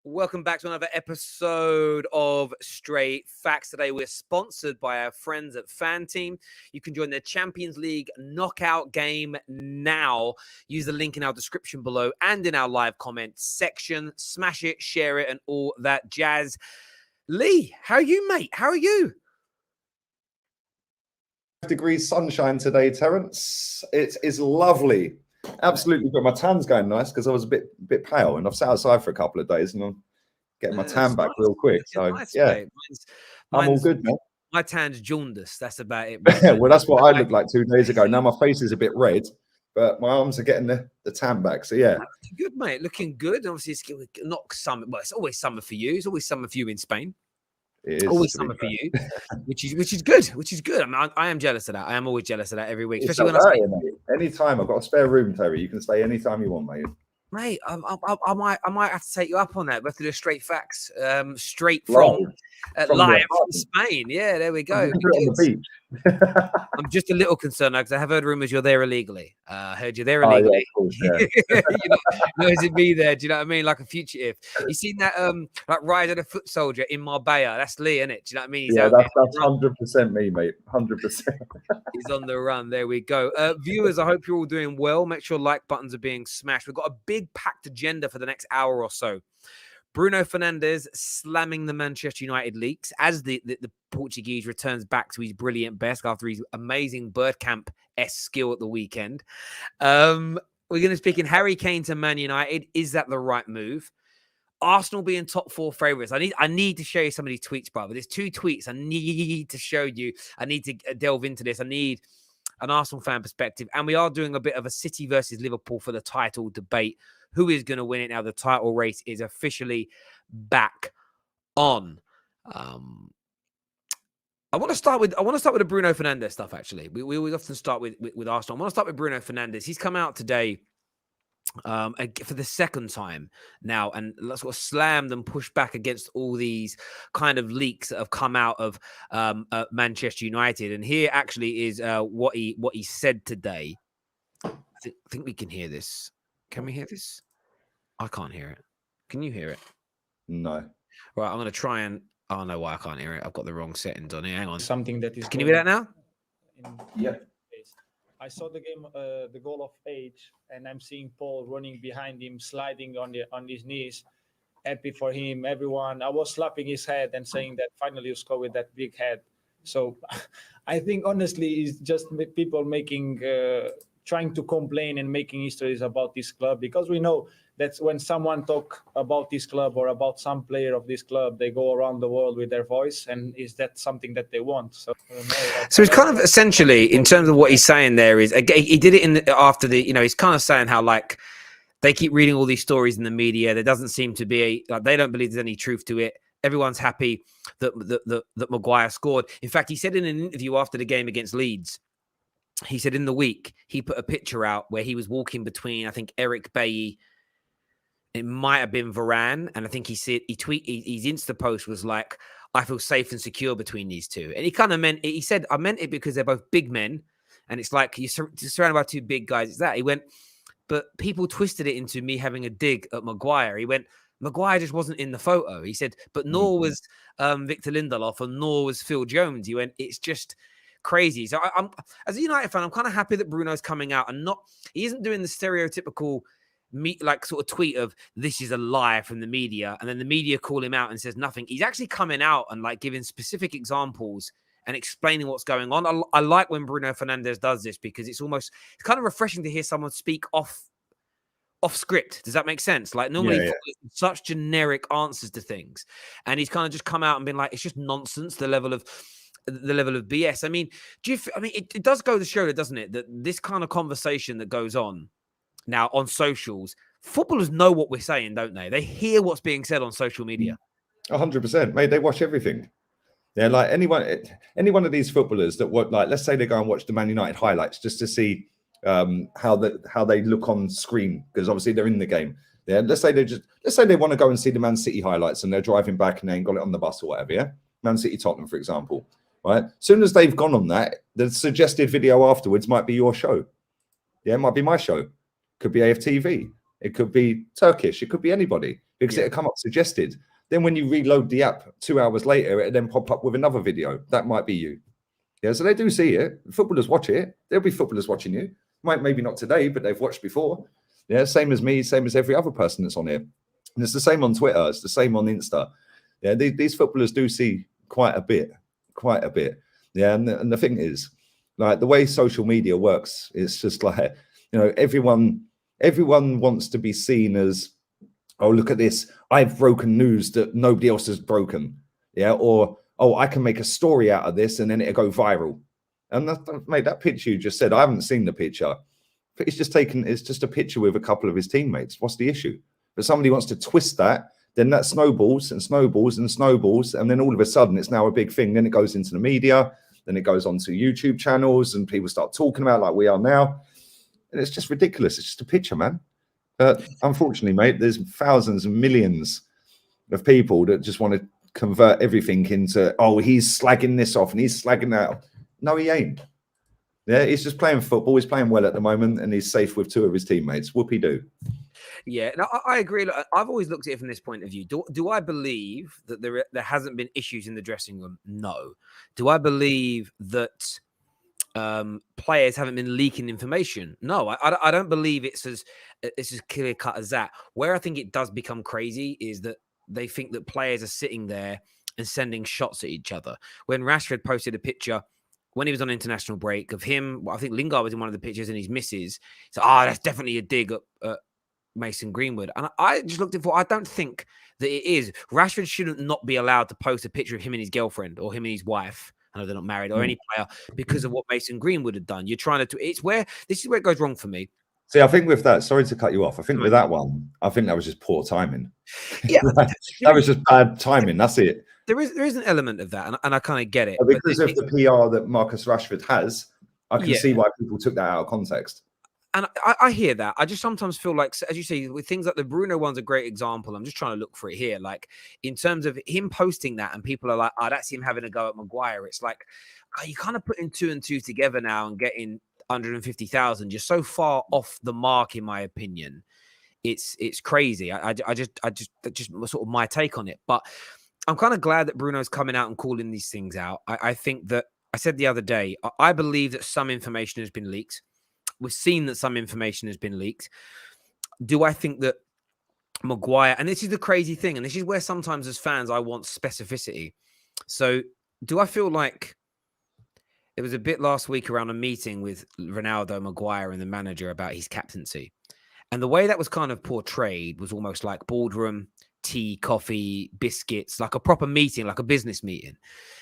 Welcome back to another episode of Straight Facts. Today we're sponsored by our friends at Fan Team. You can join the Champions League knockout game now. Use the link in our description below and in our live comment section. Smash it, share it, and all that jazz. Lee, how are you, mate? How are you? Degrees sunshine today, Terence. It is lovely. Absolutely, but my tan's going nice because I was a bit pale, and I've sat outside for a couple of days, and I'm getting my tan back real quick. So nice, yeah, I'm all good, man. My tan's jaundice. That's about it. Well, that's what I looked like 2 days ago. Now my face is a bit red, but my arms are getting the tan back. So yeah, looking good, mate. Looking good. Obviously, it's not summer. Well, it's always summer for you. It's always summer for you in Spain. it is Always summer for you, which is good. Which is good. I am jealous of that. I am always jealous of that every week, especially when anytime. I've got a spare room, Terry. You can stay anytime you want, mate. Mate, I might have to take you up on that. We have to do straight facts, straight from live from Spain. Yeah, there we go. On the beach. I'm just a little concerned because I have heard rumors you're there illegally. Heard you're there illegally. Oh, yeah, of course, yeah. No, is it me there? Do you know what I mean? Like a fugitive. You seen that like Rise of the Foot Soldier in Marbella? That's Lee, isn't it? Do you know what I mean? That's 100% me, mate. 100%. He's on the run. There we go. Viewers, I hope you're all doing well. Make sure like buttons are being smashed. We've got a big packed agenda for the next hour or so. Bruno Fernandes slamming the Manchester United leaks as the Portuguese returns back to his brilliant best after his amazing Birdcamp-esque skill at the weekend. We're going to speak in Harry Kane to Man United. Is that the right move? Arsenal being top 4 favourites. I need to show you some of these tweets, brother. There's 2 tweets I need to show you. I need to delve into this. I need an Arsenal fan perspective. And we are doing a bit of a City versus Liverpool for the title debate. Who is going to win it now? The title race is officially back on. I want to start with the Bruno Fernandes stuff. Actually, we often start with Arsenal. I want to start with Bruno Fernandes. He's come out today for the second time now, and sort of slammed and pushed back against all these kind of leaks that have come out of Manchester United. And here actually is what he said today. I think we can hear this. Can we hear this? I can't hear it. Can you hear it? No. Right, I'm going to try and... Oh, no, why I can't hear it. I've got the wrong settings on here. Hang on. Something that is... Can you hear that now? Yeah. I saw the game, the goal of Age, and I'm seeing Paul running behind him, sliding on his knees. Happy for him, everyone. I was slapping his head and saying that finally you score with that big head. So I think, honestly, it's just people making... trying to complain and making histories about this club, because we know that when someone talk about this club or about some player of this club, they go around the world with their voice, and is that something that they want? So it's kind of essentially, in terms of what he's saying there, is he did it after the, he's kind of saying how like they keep reading all these stories in the media. There doesn't seem to be they don't believe there's any truth to it. Everyone's happy that Maguire scored. In fact, he said in an interview after the game against Leeds, he said in the week, he put a picture out where he was walking between, I think, Eric Bailly, it might have been Varane. And I think his Insta post was like, I feel safe and secure between these two. And he kind of meant, he said, I meant it because they're both big men. And it's like, you're surrounded by 2 big guys. It's that. He went, but people twisted it into me having a dig at Maguire. He went, Maguire just wasn't in the photo. He said, but nor was Victor Lindelof, and nor was Phil Jones. He went, it's just crazy. So I'm, as a United fan, I'm kind of happy that Bruno's coming out and he isn't doing the stereotypical sort of tweet of this is a lie from the media, and then the media call him out and says nothing. He's actually coming out and like giving specific examples and explaining what's going on. I like when Bruno Fernandes does this, because it's kind of refreshing to hear someone speak off script. Does that make sense? Like normally such generic answers to things, and he's kind of just come out and been like, it's just nonsense, the level of BS. I mean, it does go to show, doesn't it, that this kind of conversation that goes on now on socials, footballers know what we're saying, don't they? They hear what's being said on social media. 100%, mate. They watch everything. Yeah, like any one of these footballers that let's say they go and watch the Man United highlights just to see how they look on screen, because obviously they're in the game. Yeah, let's say they want to go and see the Man City highlights and they're driving back and they ain't got it on the bus or whatever. Yeah, Man City Tottenham, for example. Right. As soon as they've gone on that, the suggested video afterwards might be your show. Yeah, it might be my show. Could be AFTV. It could be Turkish. It could be anybody because it'll come up suggested. Then when you reload the app 2 hours later, it'll then pop up with another video. That might be you. Yeah, so they do see it. Footballers watch it. There'll be footballers watching you. Maybe not today, but they've watched before. Yeah, same as me, same as every other person that's on here. And it's the same on Twitter. It's the same on Insta. Yeah, these footballers do see quite a bit. Yeah, and the thing is, like the way social media works, it's just like, everyone wants to be seen as, oh, look at this, I've broken news that nobody else has broken. Yeah, or oh, I can make a story out of this and then it'll go viral. And that picture you just said, I haven't seen the picture. But it's just a picture with a couple of his teammates. What's the issue? But somebody wants to twist that, then that snowballs and snowballs and snowballs. And then all of a sudden it's now a big thing. Then it goes into the media, then it goes onto YouTube channels and people start talking about like we are now. And it's just ridiculous. It's just a picture, man. But unfortunately, mate, there's thousands and millions of people that just want to convert everything into, oh, he's slagging this off and he's slagging that off. No, he ain't. Yeah, he's just playing football. He's playing well at the moment and he's safe with 2 of his teammates. Whoopie-doo. Yeah, no, I agree. Look, I've always looked at it from this point of view. Do I believe that there hasn't been issues in the dressing room? No. Do I believe that players haven't been leaking information? No, I don't believe it's as clear cut as that. Where I think it does become crazy is that they think that players are sitting there and sending shots at each other. When Rashford posted a picture when he was on international break of him, I think Lingard was in one of the pictures and his misses. So, that's definitely a dig at Mason Greenwood. And I just looked at it. I don't think that it is. Rashford shouldn't not be allowed to post a picture of him and his girlfriend or him and his wife. I know they're not married or any player because of what Mason Greenwood had done. You're trying to, this is where it goes wrong for me. See, I think with that, sorry to cut you off. I think with that one, I think that was just poor timing. Yeah, that was just bad timing. That's it. There is an element of that, and I kind of get it. Because of the PR that Marcus Rashford has, I can see why people took that out of context. And I hear that. I just sometimes feel like, as you say, with things like the Bruno one's a great example. I'm just trying to look for it here. Like, in terms of him posting that and people are like, oh, that's him having a go at Maguire. It's like, you kind of putting 2 and 2 together now and getting 150,000. You're so far off the mark, in my opinion. It's crazy. I just sort of my take on it. But I'm kind of glad that Bruno's coming out and calling these things out. I think that I said the other day, I believe that some information has been leaked. We've seen that some information has been leaked. Do I think that Maguire, and this is the crazy thing, and this is where sometimes as fans I want specificity. So do I feel like there was a bit last week around a meeting with Ronaldo, Maguire, and the manager about his captaincy? And the way that was kind of portrayed was almost like boardroom, tea, coffee, biscuits, like a proper meeting, like a business meeting.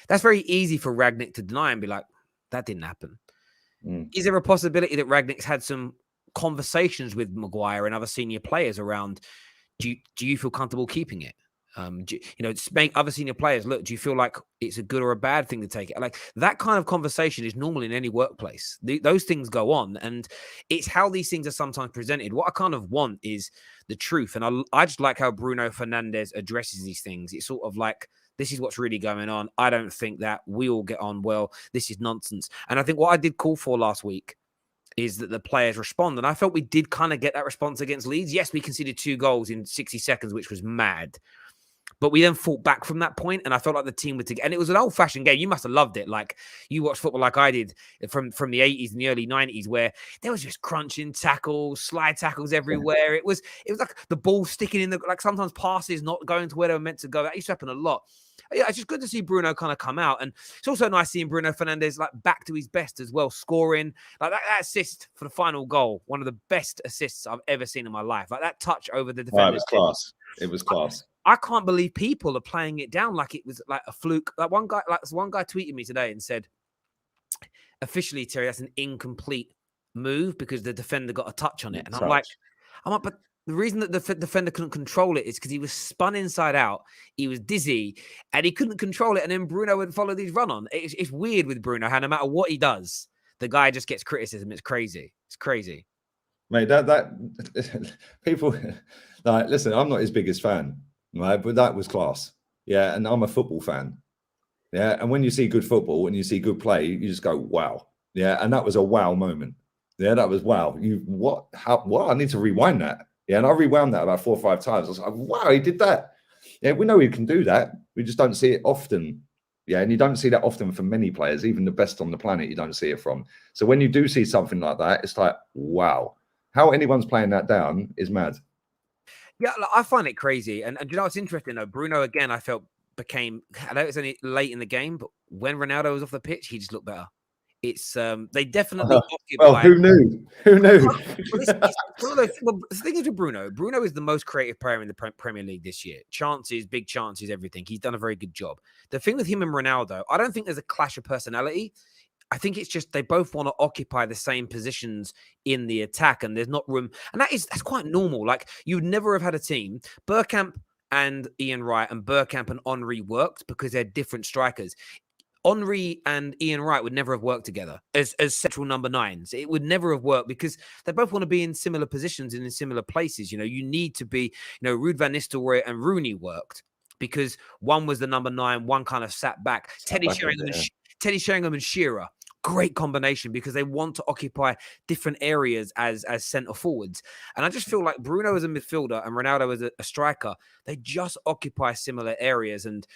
That's very easy for Rangnick to deny and be like, that didn't happen. Is there a possibility that Rangnick's had some conversations with Maguire and other senior players around, do you feel comfortable keeping it? Make other senior players, look, do you feel like it's a good or a bad thing to take it? Like that kind of conversation is normal in any workplace. Those things go on, and it's how these things are sometimes presented. What I kind of want is the truth. And I just like how Bruno Fernandes addresses these things. It's sort of like, this is what's really going on. I don't think that we all get on well. This is nonsense. And I think what I did call for last week is that the players respond. And I felt we did kind of get that response against Leeds. Yes, we conceded 2 goals in 60 seconds, which was mad. But we then fought back from that point, and I felt like the team were together. And it was an old-fashioned game. You must have loved it. Like, you watched football like I did from the 80s and the early 90s, where there was just crunching tackles, slide tackles everywhere. It was like the ball sticking in like sometimes passes not going to where they were meant to go. That used to happen a lot. Yeah, it's just good to see Bruno kind of come out. And it's also nice seeing Bruno Fernandes like back to his best as well, scoring. Like that assist for the final goal, one of the best assists I've ever seen in my life. Like that touch over the defender. Oh, it was class. It was class. I can't believe people are playing it down like it was like a fluke. Like one guy tweeted me today and said, officially, Terry, that's an incomplete move because the defender got a touch on it. And I'm like, but the reason that the defender couldn't control it is because he was spun inside out. He was dizzy and he couldn't control it. And then Bruno would follow his run on. It's weird with Bruno, how no matter what he does, the guy just gets criticism. It's crazy. It's crazy. Mate, that people, Like, listen, I'm not his biggest fan, right? But that was class. Yeah, and I'm a football fan. Yeah, and when you see good football and you see good play, you just go, wow. Yeah, and that was a wow moment. Yeah, that was wow. What? I need to rewind that. Yeah, and I rewound that about 4 or 5 times. I was like, wow, he did that. Yeah, we know he can do that. We just don't see it often. Yeah, and you don't see that often from many players, even the best on the planet, you don't see it from. So when you do see something like that, it's like, wow. How anyone's playing that down is mad. Yeah, like, I find it crazy. And you know what's interesting though? Bruno, again, I felt I know it's only late in the game, but when Ronaldo was off the pitch, he just looked better. It's they definitely occupy. Well, who knew? Who knew? It's one of those, well, the thing is with Bruno. Bruno is the most creative player in the Premier League this year. Chances, big chances, everything. He's done a very good job. The thing with him and Ronaldo, I don't think there's a clash of personality. I think it's just they both want to occupy the same positions in the attack, and there's not room. And that's quite normal. Like, you'd never have had a team. Bergkamp and Ian Wright and Bergkamp and Henry worked because they're different strikers. Henry and Ian Wright would never have worked together as central number 9s. It would never have worked because they both want to be in similar positions and in similar places. You know, you need to be, Ruud van Nistelrooy and Rooney worked because one was the number 9, one kind of sat back. Teddy Sheringham and Shearer. Great combination because they want to occupy different areas as centre forwards. And I just feel like Bruno as a midfielder and Ronaldo as a striker, they just occupy similar areas. And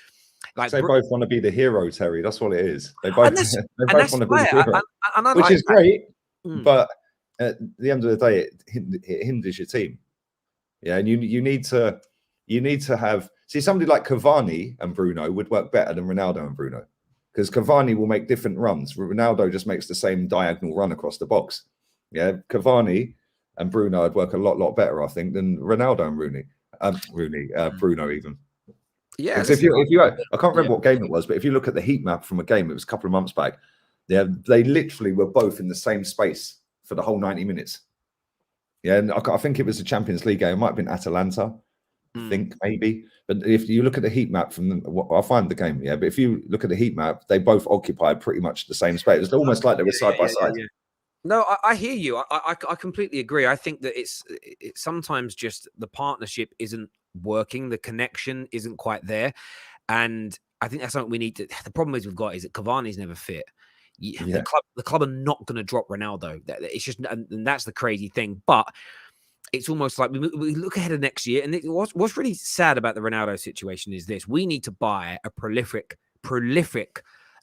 like they both want to be the hero, Terry. That's what it is. They both, they both want to be the hero, which is great. But at the end of the day, it hinders your team. Yeah, and you need to have somebody like Cavani and Bruno would work better than Ronaldo and Bruno. Because Cavani will make different runs. Ronaldo just makes the same diagonal run across the box. Yeah, Cavani and Bruno would work a lot better, I think, than Ronaldo and Bruno even. Yeah, if you, I can't remember what game it was, but if you look at the heat map from a game, it was a couple of months back. Yeah, they literally were both in the same space for the whole 90 minutes. Yeah, and I think it was the Champions League game. It might have been Atalanta. I think maybe, but if you look at the heat map I'll find the game. Yeah, but if you look at the heat map, they both occupied pretty much the same space. It's almost like they were side by side. Yeah. No, I hear you. I completely agree. I think that it's sometimes just the partnership isn't working, the connection isn't quite there, and I think that's something we need to. The problem we've got is that Cavani's never fit. The club are not going to drop Ronaldo. It's just, and that's the crazy thing, but. It's almost like we look ahead of next year. And what's really sad about the Ronaldo situation is this. We need to buy a prolific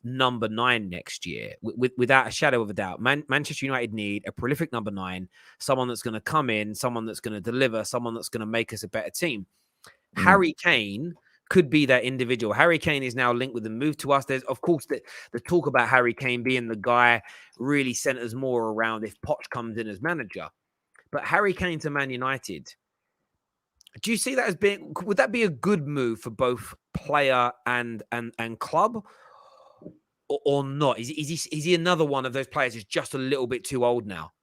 number 9 next year, without a shadow of a doubt. Manchester United need a prolific number 9, someone that's going to come in, someone that's going to deliver, someone that's going to make us a better team. Harry Kane could be that individual. Harry Kane is now linked with the move to us. There's, of course, the talk about Harry Kane being the guy really centers more around if Poch comes in as manager. But Harry Kane to Man United, do you see that as being? Would that be a good move for both player and club, or not? Is he another one of those players who's just a little bit too old now?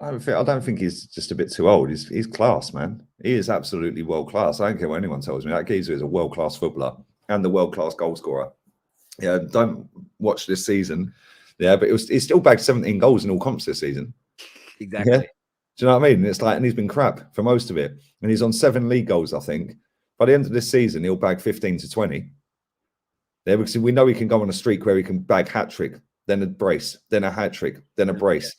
I don't think he's just a bit too old. He's class, man. He is absolutely world class. I don't care what anyone tells me. That geezer is a world class footballer and the world class goal scorer. Yeah, don't watch this season. Yeah, but he's still bagged 17 goals in all comps this season. Exactly. Yeah? Do you know what I mean? It's like, and he's been crap for most of it. And he's on 7 league goals, I think. By the end of this season, he'll bag 15 to 20. Yeah, because we know he can go on a streak where he can bag hat-trick, then a brace, then a hat-trick, then a brace.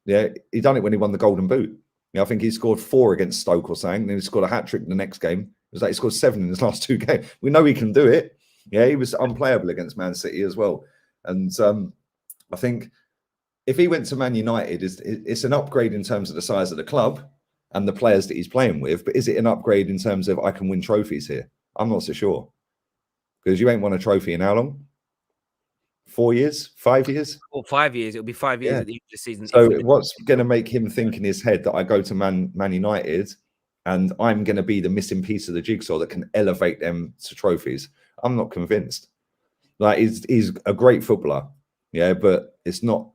Yeah, he done it when he won the Golden Boot. Yeah, I think he scored 4 against Stoke or something. Then he scored a hat-trick the next game. It was like he scored 7 in his last 2 games. We know he can do it. Yeah, he was unplayable against Man City as well. And I think if he went to Man United, it's an upgrade in terms of the size of the club and the players that he's playing with. But is it an upgrade in terms of I can win trophies here? I'm not so sure. Because you ain't won a trophy in how long? 4 years? 5 years? Or 5 years. It'll be 5 years at the end of the season. So what's going to make him think in his head that I go to Man United and I'm going to be the missing piece of the jigsaw that can elevate them to trophies? I'm not convinced. Like he's a great footballer, yeah, but it's not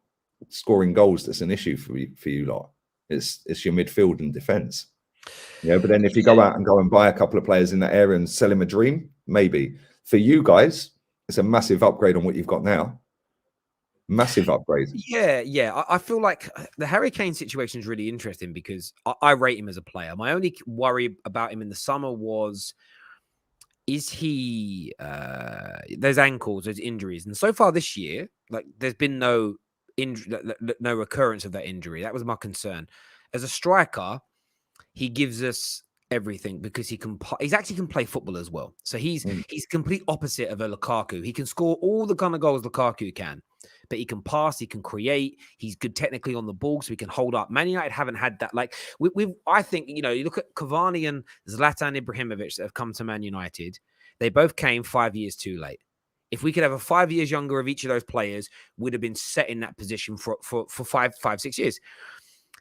scoring goals that's an issue for you lot. It's your midfield and defense. Yeah, but then if you go out and buy a couple of players in that area and sell him a dream, maybe. For you guys, it's a massive upgrade on what you've got now. Massive upgrade. Yeah. I feel like the Harry Kane situation is really interesting because I rate him as a player. My only worry about him in the summer was, is he those ankles, those injuries, and so far this year, like there's been no no recurrence of that injury. That was my concern. As a striker, he gives us everything because he's actually can play football as well. So he's complete opposite of a Lukaku. He can score all the kind of goals Lukaku can, but he can pass, he can create, he's good technically on the ball, so he can hold up. Man United haven't had that. Like I think, you look at Cavani and Zlatan Ibrahimovic that have come to Man United. They both came 5 years too late. If we could have a 5 years younger of each of those players, would have been set in that position for 5-6 years.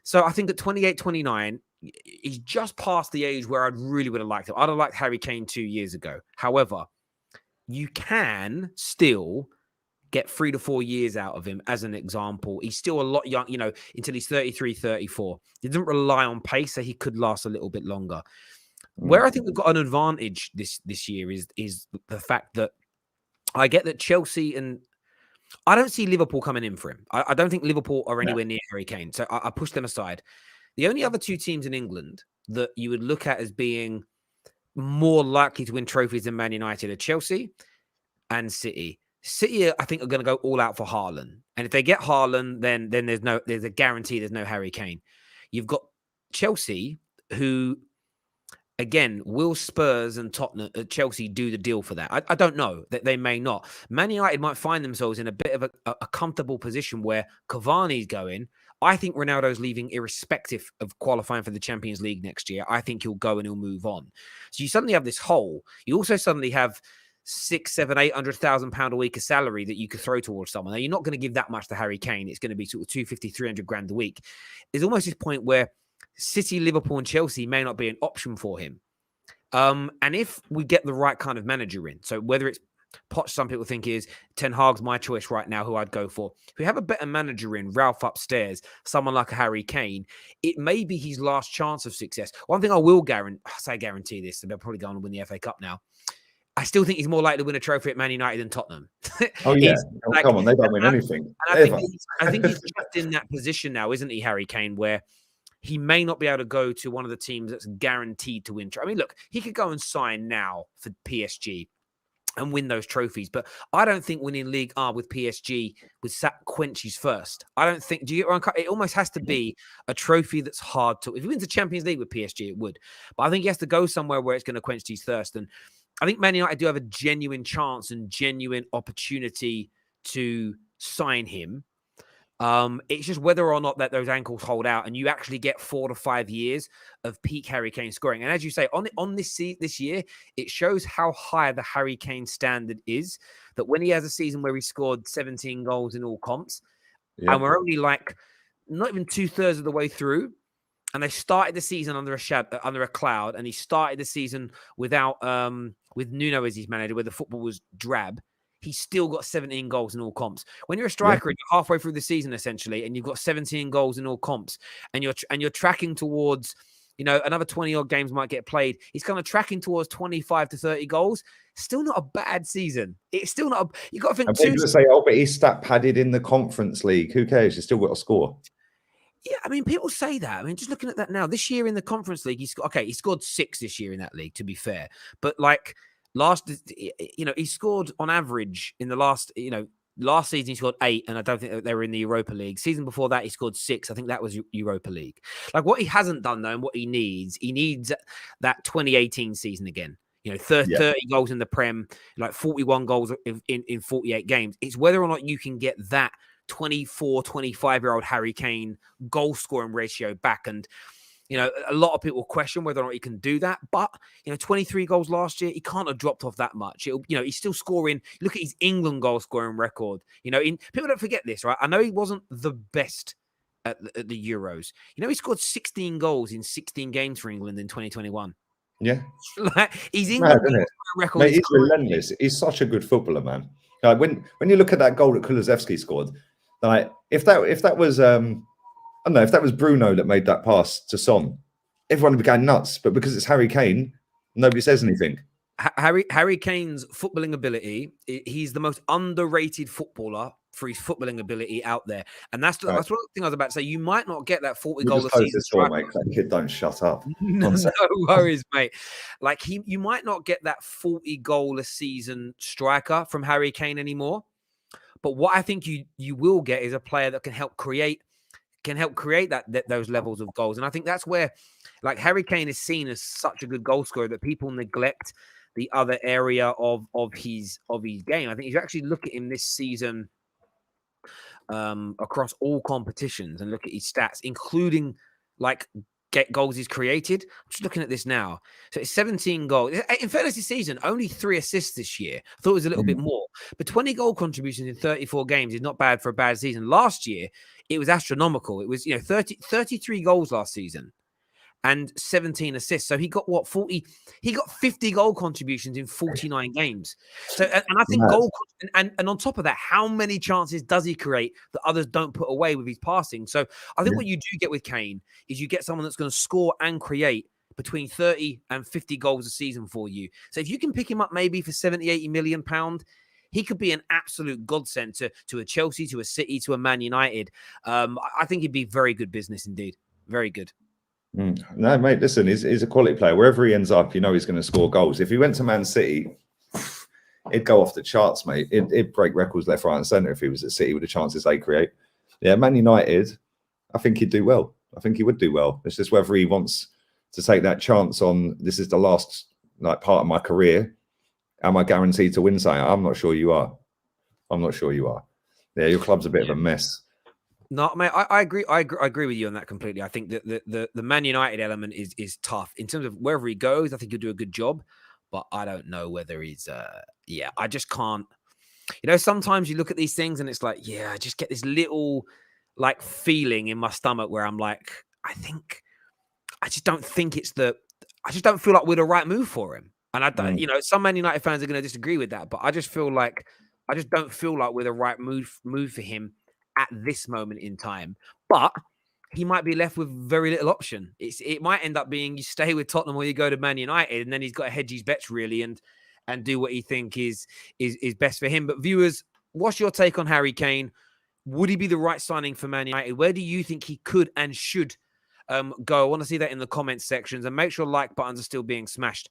So I think at 28, 29, he's just past the age where I really would have liked him. I'd have liked Harry Kane 2 years ago. However, you can still get 3 to 4 years out of him as an example. He's still a lot young, until he's 33, 34. He doesn't rely on pace, so he could last a little bit longer. Where I think we've got an advantage this year is the fact that I get that Chelsea and I don't see Liverpool coming in for him. I don't think Liverpool are anywhere near Harry Kane. So I push them aside. The only other two teams in England that you would look at as being more likely to win trophies than Man United are Chelsea and City. City, I think, are going to go all out for Haaland. And if they get Haaland, then there's a guarantee there's no Harry Kane. You've got Chelsea, who, again, will Spurs and Tottenham, Chelsea do the deal for that? I don't know. That they may not. Man United might find themselves in a bit of a comfortable position where Cavani's going. I think Ronaldo's leaving irrespective of qualifying for the Champions League next year. I think he'll go and he'll move on. So you suddenly have this hole. You also suddenly have £600,000-800,000 a week of salary that you could throw towards someone. Now, you're not going to give that much to Harry Kane. It's going to be sort of 250-300 grand a week. There's almost this point where City, Liverpool, and Chelsea may not be an option for him. And if we get the right kind of manager in, so whether it's Poch, some people think is Ten Hag's my choice right now, who I'd go for. If we have a better manager in, Ralph upstairs, someone like a Harry Kane, it may be his last chance of success. One thing I will guarantee this, and they'll probably go on and win the FA Cup now. I still think he's more likely to win a trophy at Man United than Tottenham. Oh, yeah. Come on, they don't win anything. I think he's just in that position now, isn't he, Harry Kane, where he may not be able to go to one of the teams that's guaranteed to win. I mean, look, he could go and sign now for PSG and win those trophies, but I don't think winning League R with PSG would quench his first. I don't think. Do you get where it almost has to be a trophy that's hard to. If he wins the Champions League with PSG, it would. But I think he has to go somewhere where it's going to quench his thirst. And I think Man United do have a genuine chance and genuine opportunity to sign him. It's just whether or not that those ankles hold out and you actually get 4 to 5 years of peak Harry Kane scoring. And as you say, on this year, it shows how high the Harry Kane standard is, that when he has a season where he scored 17 goals in all comps, and we're only like not even 2/3 of the way through, and they started the season under a cloud, and he started the season without with Nuno as his manager, where the football was drab. He's still got 17 goals in all comps. When you're a striker and you're halfway through the season, essentially, and you've got 17 goals in all comps, and you're tracking towards, another 20 odd games might get played. He's kind of tracking towards 25 to 30 goals. Still not a bad season. It's still not. You got to think. People say, "Oh, but he's stat padded in the Conference League. Who cares? He's still got to score." Yeah, I mean, people say that. I mean, just looking at that now, this year in the Conference League, he scored 6 this year in that league, to be fair. But like he scored on average in the last season he scored 8, and I don't think they were in the Europa League. Season before that, he scored 6. I think that was Europa League. Like, what he hasn't done though, and what he needs that 2018 season again. 30 goals in the Prem, like 41 goals in 48 games. It's whether or not you can get that 24, 25-year-old Harry Kane goal scoring ratio back. And a lot of people question whether or not he can do that. But 23 goals last year, he can't have dropped off that much. He's still scoring. Look at his England goal scoring record. People don't forget this, right? I know he wasn't the best at the Euros. He scored 16 goals in 16 games for England in 2021. Yeah, he's England record. Mate, he's relentless. He's such a good footballer, man. Like when you look at that goal that Kulusevski scored, like if that was I don't know, if that was Bruno that made that pass to Son, everyone would be going nuts. But because it's Harry Kane, nobody says anything. Harry Kane's footballing ability, he's the most underrated footballer for his footballing ability out there. And that's one thing I was about to say. You might not get that 40 goal a close season this door, striker. mate. That kid don't shut up. No worries, mate. Like you might not get that 40 goal a season striker from Harry Kane anymore. But what I think you will get is a player that can help create those levels of goals. And I think that's where, like, Harry Kane is seen as such a good goal scorer that people neglect the other area of his game. I think if you actually look at him this season across all competitions and look at his stats, including like goals he's created. I'm just looking at this now. So it's 17 goals. In fairness, this season, only 3 assists this year. I thought it was a little bit more. But 20 goal contributions in 34 games is not bad for a bad season. Last year, it was astronomical. It was 33 goals last season and 17 assists. So he got 40? He got 50 goal contributions in 49 games. So and I think and on top of that, how many chances does he create that others don't put away with his passing? So I think what you do get with Kane is you get someone that's going to score and create between 30 and 50 goals a season for you. So if you can pick him up maybe for 70, 80 million pound, he could be an absolute godsend to a Chelsea, to a City, to a Man United. I think he'd be very good business indeed. Very good. No, mate, listen, he's a quality player. Wherever he ends up, he's going to score goals. If he went to Man City, it'd go off the charts, mate. It'd break records left, right, and centre if he was at City with the chances they create. Yeah, Man United, I think he'd do well. I think he would do well. It's just whether he wants to take that chance on, this is the last part of my career. Am I guaranteed to win something? I'm not sure you are. Yeah, your club's a bit of a mess. No, mate, I agree. I agree with you on that completely. I think that the Man United element is tough in terms of wherever he goes. I think he'll do a good job, but I don't know whether he's. I just can't. Sometimes you look at these things and it's like, I just get this little feeling in my stomach where I'm like, I just don't feel like we're the right move for him. And I don't, some Man United fans are going to disagree with that, but I just feel like I just don't feel like we're the right move for him at this moment in time. But he might be left with very little option. It might end up being you stay with Tottenham or you go to Man United, and then he's got to hedge his bets really and do what he think is best for him. But viewers, what's your take on Harry Kane? Would he be the right signing for Man United? Where do you think he could and should go? I want to see that in the comments sections, and make sure like buttons are still being smashed.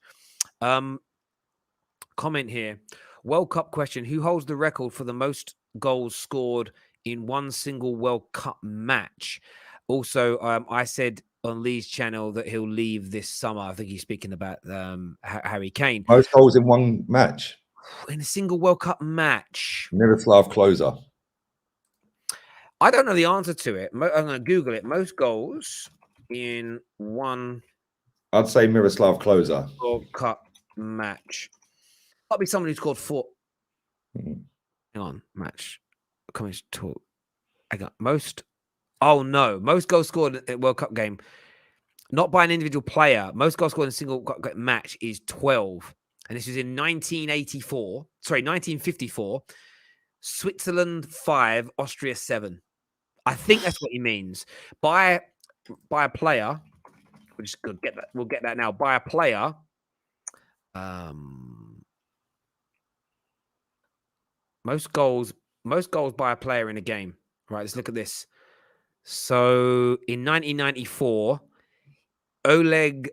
Comment here. World Cup question. Who holds the record for the most goals scored in one single World Cup match? Also, I said on Lee's channel that he'll leave this summer. I think he's speaking about Harry Kane. Most goals in one match? In a single World Cup match. Miroslav Klose. I don't know the answer to it. I'm going to Google it. Most goals in one... I'd say Miroslav Klose. World Cup match. Might be someone who scored 4. Hang on, match. Coming to talk. I got most. Oh no, most goals scored in a World Cup game, not by an individual player. Most goals scored in a single match is 12, and this was in 1984. Sorry, 1954. Switzerland 5, Austria 7. I think that's what he means by a player. We'll just get that. We'll get that now. By a player. Most goals by a player in a game. Right, let's look at this. So in 1994, Oleg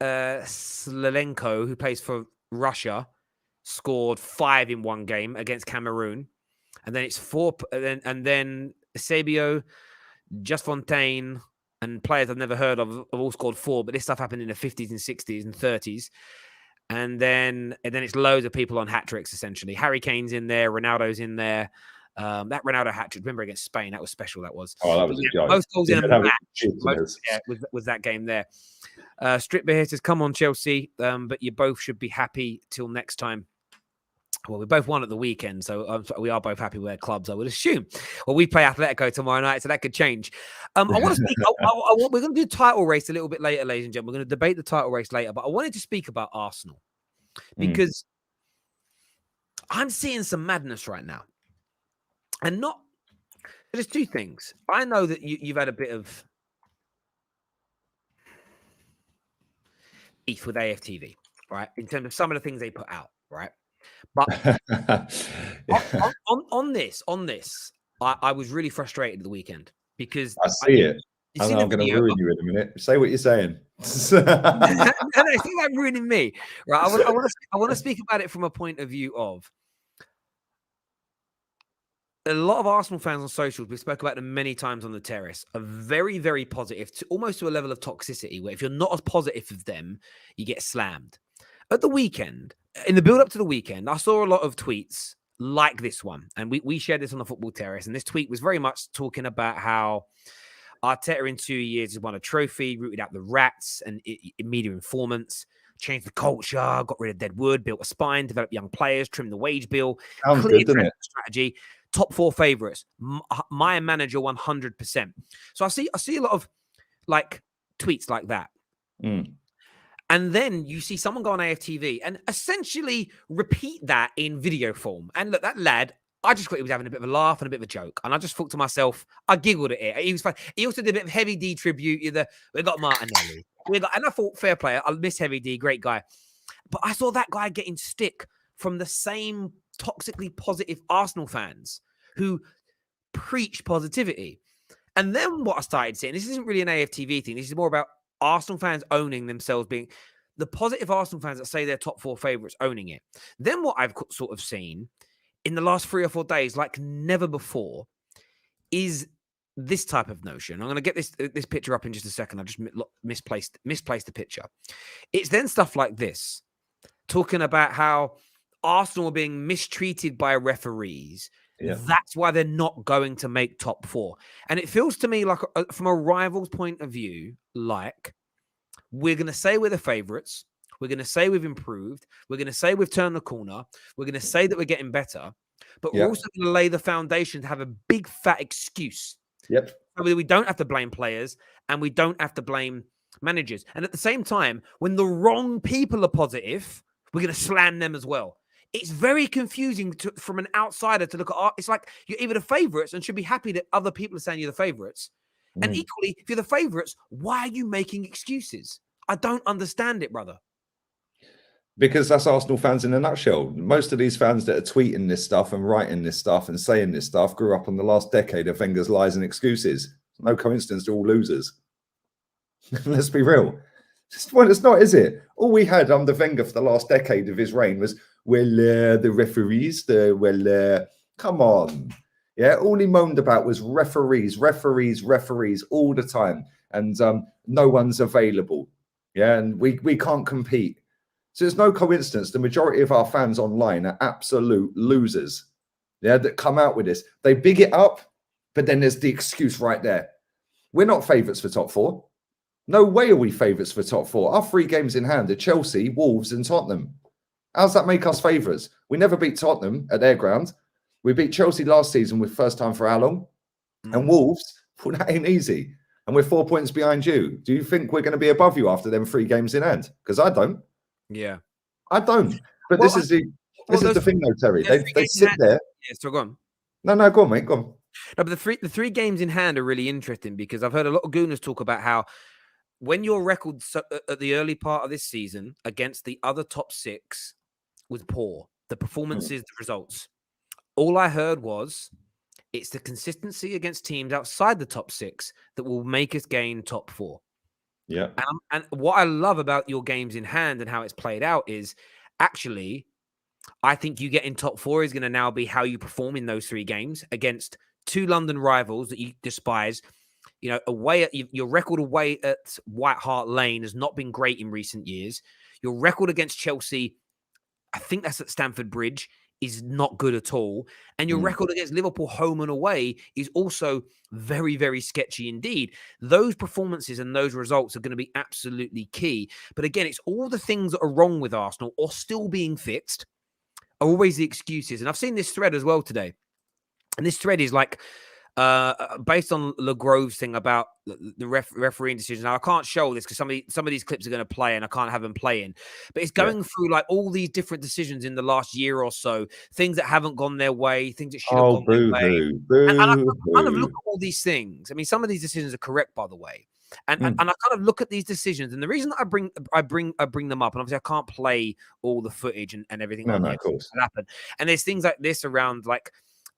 Slalenko, who plays for Russia, scored 5 in one game against Cameroon. And then it's 4, and then Eusebio, Just Fontaine, and players I've never heard of have all scored 4, but this stuff happened in the 50s and 60s and 30s. And then it's loads of people on hat tricks, essentially. Harry Kane's in there, Ronaldo's in there. That Ronaldo hat trick, remember against Spain, that was special. That was. Oh, that was a joke. Most goals in a match was that game there. Strip here says, "Come on, Chelsea," but you both should be happy till next time. Well, we both won at the weekend, so we are both happy with our clubs, I would assume. Well, we play Atletico tomorrow night, so that could change. I want to speak. We're going to do title race a little bit later, ladies and gentlemen. We're going to debate the title race later, but I wanted to speak about Arsenal because I'm seeing some madness right now, and not. There's 2 things. I know that you've had a bit of beef with AFTV, right? In terms of some of the things they put out, right? But on this, I was really frustrated at the weekend because I see it. you And seen I'm the going to video. ruin you in a minute. Say what you're saying. No, it's not like ruining me, right? I want to speak about it from a point of view of a lot of Arsenal fans on socials. We spoke about them many times on the terrace. Are very, very positive, almost to a level of toxicity, where if you're not as positive as them, you get slammed. At the weekend, in the build up to the weekend, I saw a lot of tweets like this one, and we shared this on the football terrace. And this tweet was very much talking about how Arteta in 2 years has won a trophy, rooted out the rats and media informants, changed the culture, got rid of dead wood, built a spine, developed young players, trimmed the wage bill, Sounds clear good, doesn't it? strategy, top 4 favourites, my manager 100%. So I see a lot of like tweets like that. Mm. And then you see someone go on AFTV and essentially repeat that in video form. And look, that lad, I just thought he was having a bit of a laugh and a bit of a joke. And I just thought to myself, I giggled at it. He was fine. He also did a bit of Heavy D tribute. We got Martinelli. And I thought, fair play. I miss Heavy D, great guy. But I saw that guy getting stick from the same toxically positive Arsenal fans who preach positivity. And then what I started seeing, this isn't really an AFTV thing. This is more about Arsenal fans owning themselves, being the positive Arsenal fans that say they're top 4 favourites owning it. Then what I've sort of seen in the last 3 or 4 days, like never before, is this type of notion. I'm going to get this picture up in just a second. I just misplaced the picture. It's then stuff like this, talking about how Arsenal are being mistreated by referees. Yeah. That's why they're not going to make top 4. And it feels to me like, from a rival's point of view, like we're going to say we're the favourites. We're going to say we've improved. We're going to say we've turned the corner. We're going to say that we're getting better. But we're also going to lay the foundation to have a big fat excuse. Yep. So we don't have to blame players and we don't have to blame managers. And at the same time, when the wrong people are positive, we're going to slam them as well. It's very confusing from an outsider to look at. It's like you're either the favourites and should be happy that other people are saying you're the favourites. And equally, if you're the favourites, why are you making excuses? I don't understand it, brother. Because that's Arsenal fans in a nutshell. Most of these fans that are tweeting this stuff and writing this stuff and saying this stuff grew up on the last decade of Wenger's lies and excuses. No coincidence, they're all losers. Let's be real. Well, it's not, is it? All we had under Wenger for the last decade of his reign was, the referees, come on. Yeah, all he moaned about was referees all the time. And no one's available. Yeah, and we can't compete. So it's no coincidence the majority of our fans online are absolute losers. Yeah, that come out with this. They big it up, but then there's the excuse right there. We're not favourites for top 4. No way are we favourites for top 4. Our 3 games in hand are Chelsea, Wolves and Tottenham. How's that make us favourites? We never beat Tottenham at their ground. We beat Chelsea last season with first time for how long? And Wolves, well, that ain't easy. And we're 4 points behind you. Do you think we're going to be above you after them 3 games in hand? Because I don't. Yeah. I don't. But this is the thing though, Terry. They sit there. Yeah, so go on. No, go on, mate. Go on. No, but the three games in hand are really interesting because I've heard a lot of Gooners talk about how when your record at the early part of this season against the other top 6 was poor, the performances, the results, all I heard was it's the consistency against teams outside the top 6 that will make us gain top 4. Yeah. And what I love about your games in hand and how it's played out is actually, I think you get in top 4 is going to now be how you perform in those 3 games against 2 London rivals that you despise. You know, your record away at White Hart Lane has not been great in recent years. Your record against Chelsea, I think that's at Stamford Bridge, is not good at all. And your record against Liverpool home and away is also very, very sketchy indeed. Those performances and those results are going to be absolutely key. But again, it's all the things that are wrong with Arsenal or still being fixed are always the excuses. And I've seen this thread as well today. And this thread is like, based on LeGrove's thing about the refereeing decisions. Now I can't show this because some of these clips are going to play and I can't have them playing. But it's going through like all these different decisions in the last year or so, things that haven't gone their way, things that should have gone their way. And I kind of look at all these things. I mean, some of these decisions are correct, by the way. And I kind of look at these decisions, and the reason that I bring them up, and obviously I can't play all the footage and everything. No, of course. That happened. And there's things like this around like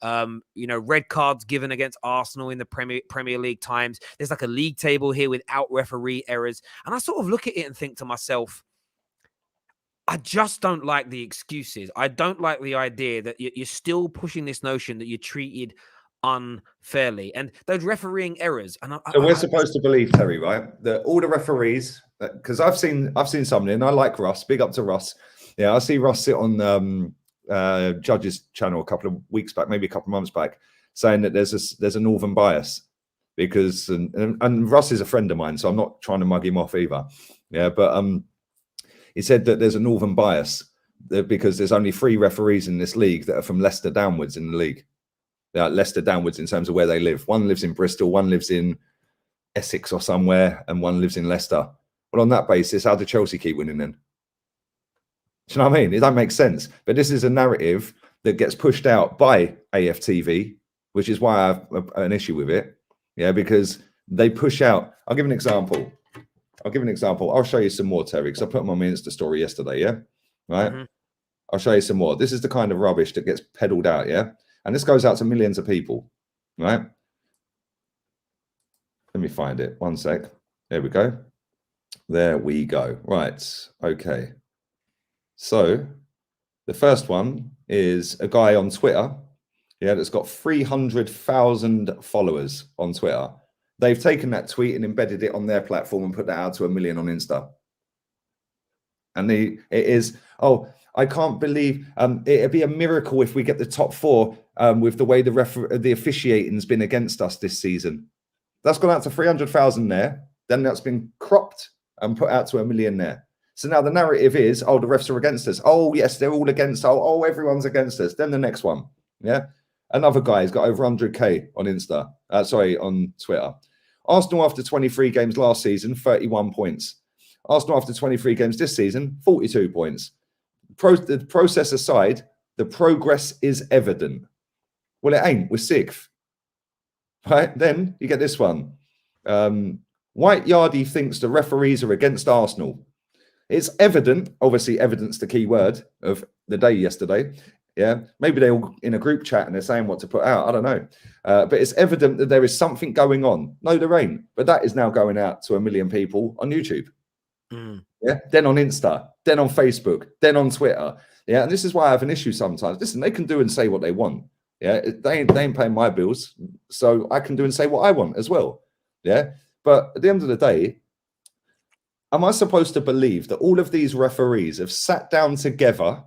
Red cards given against Arsenal in the Premier League times. There's like a league table here without referee errors. And I sort of look at it and think to myself, I just don't like the excuses. I don't like the idea that you're still pushing this notion that you're treated unfairly, and those refereeing errors. And so we're supposed to believe, Terry, right, that all the referees, because I've seen something, and I like Ross. Big up to Ross. Yeah, I see Ross sit on Judge's channel a couple of weeks back, maybe a couple of months back, saying that there's a northern bias because and Ross is a friend of mine, so I'm not trying to mug him off either. Yeah, but he said that there's a northern bias because there's only 3 referees in this league that are from Leicester downwards in the league. Leicester downwards in terms of where they live. One lives in Bristol, one lives in Essex or somewhere, and one lives in Leicester. Well, on that basis, how do Chelsea keep winning then? Do you know what I mean? It don't make sense. But this is a narrative that gets pushed out by AFTV, which is why I have an issue with it. Yeah, because they push out. I'll give an example. I'll show you some more, Terry, because I put them on my Insta story yesterday. Yeah, right. Mm-hmm. I'll show you some more. This is the kind of rubbish that gets peddled out. Yeah, and this goes out to millions of people. Right. Let me find it. One sec. There we go. There we go. Right. Okay. So the first one is a guy on Twitter. Yeah, that's got 300,000 followers on Twitter. They've taken that tweet and embedded it on their platform and put that out to 1 million on Insta. And it is, I can't believe it'd be a miracle if we get the top 4 with the way the officiating's been against us this season. That's gone out to 300,000 there. Then that's been cropped and put out to 1 million there. So now the narrative is, the refs are against us. Oh, yes, they're all against us. Oh, everyone's against us. Then the next one, yeah. Another guy has got over 100K on on Twitter. Arsenal after 23 games last season, 31 points. Arsenal after 23 games this season, 42 points. The process aside, the progress is evident. Well, it ain't. We're 6th. Right? Then you get this one. White Yardie thinks the referees are against Arsenal. It's evident, obviously evidence the key word of the day yesterday. Yeah, maybe they're all in a group chat and they're saying what to put out. I don't know. But it's evident that there is something going on. No, there ain't. But that is now going out to 1 million people on YouTube. Mm. Yeah, then on Insta, then on Facebook, then on Twitter. Yeah, and this is why I have an issue sometimes. Listen, they can do and say what they want. Yeah, they ain't paying my bills. So I can do and say what I want as well. Yeah, but at the end of the day, am I supposed to believe that all of these referees have sat down together,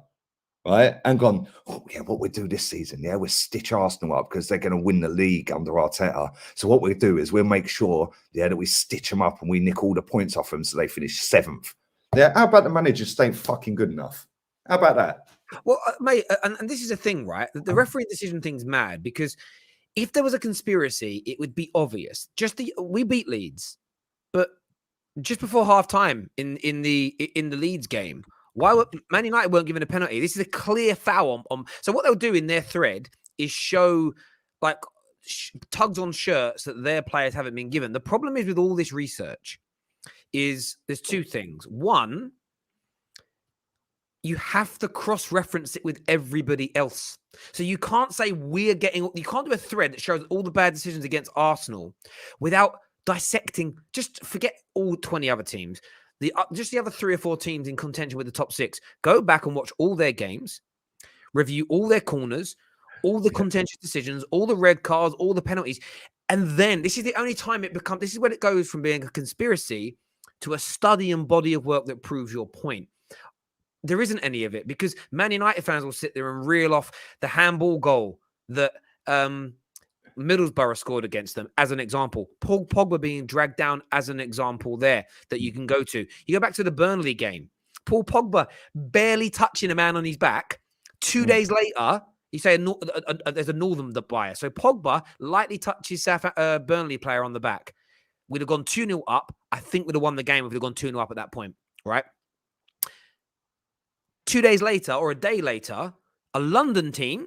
right, and gone, what we do this season, we'll stitch Arsenal up because they're going to win the league under Arteta. So what we'll do is we'll make sure, that we stitch them up and we nick all the points off them so they finish 7th. Yeah, how about the manager staying fucking good enough? How about that? Well, mate, and this is a thing, right? The referee decision thing's mad because if there was a conspiracy, it would be obvious. We beat Leeds, but just before half time in the Leeds game, Man United weren't given a penalty? This is a clear foul on. So what they'll do in their thread is show like tugs on shirts that their players haven't been given. The problem is with all this research is there's 2 things. One, you have to cross-reference it with everybody else. So you can't say you can't do a thread that shows all the bad decisions against Arsenal without dissecting. Just forget all 20 other teams. Just the other 3 or 4 teams in contention with the top 6. Go back and watch all their games, review all their corners, all the contentious decisions, all the red cards, all the penalties. And then this is the only time this is when it goes from being a conspiracy to a study and body of work that proves your point. There isn't any of it because Man United fans will sit there and reel off the handball goal that Middlesbrough scored against them as an example. Paul Pogba being dragged down as an example there that you can go to. You go back to the Burnley game. Paul Pogba barely touching a man on his back. 2 days later, you say there's a northern bias. So Pogba lightly touches Burnley player on the back. We'd have gone 2-0 up. I think we'd have won the game if we'd have gone 2-0 up at that point, right? 2 days later or a day later, a London team,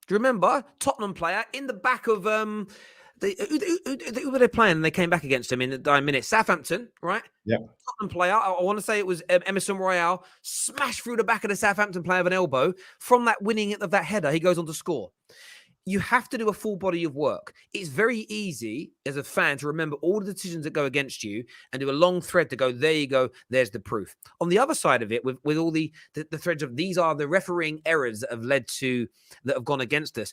do you remember? Tottenham player in the back of who were they playing? And they came back against him in the 9 minutes. Southampton, right? Yeah. Tottenham player. I want to say it was Emerson Royale smashed through the back of the Southampton player with an elbow. From that winning of that header, he goes on to score. you have to do a full body of work. It's very easy as a fan to remember all the decisions that go against you and do a long thread to go, there you go, there's the proof. On the other side of it, with all the threads of these are the refereeing errors that have gone against us.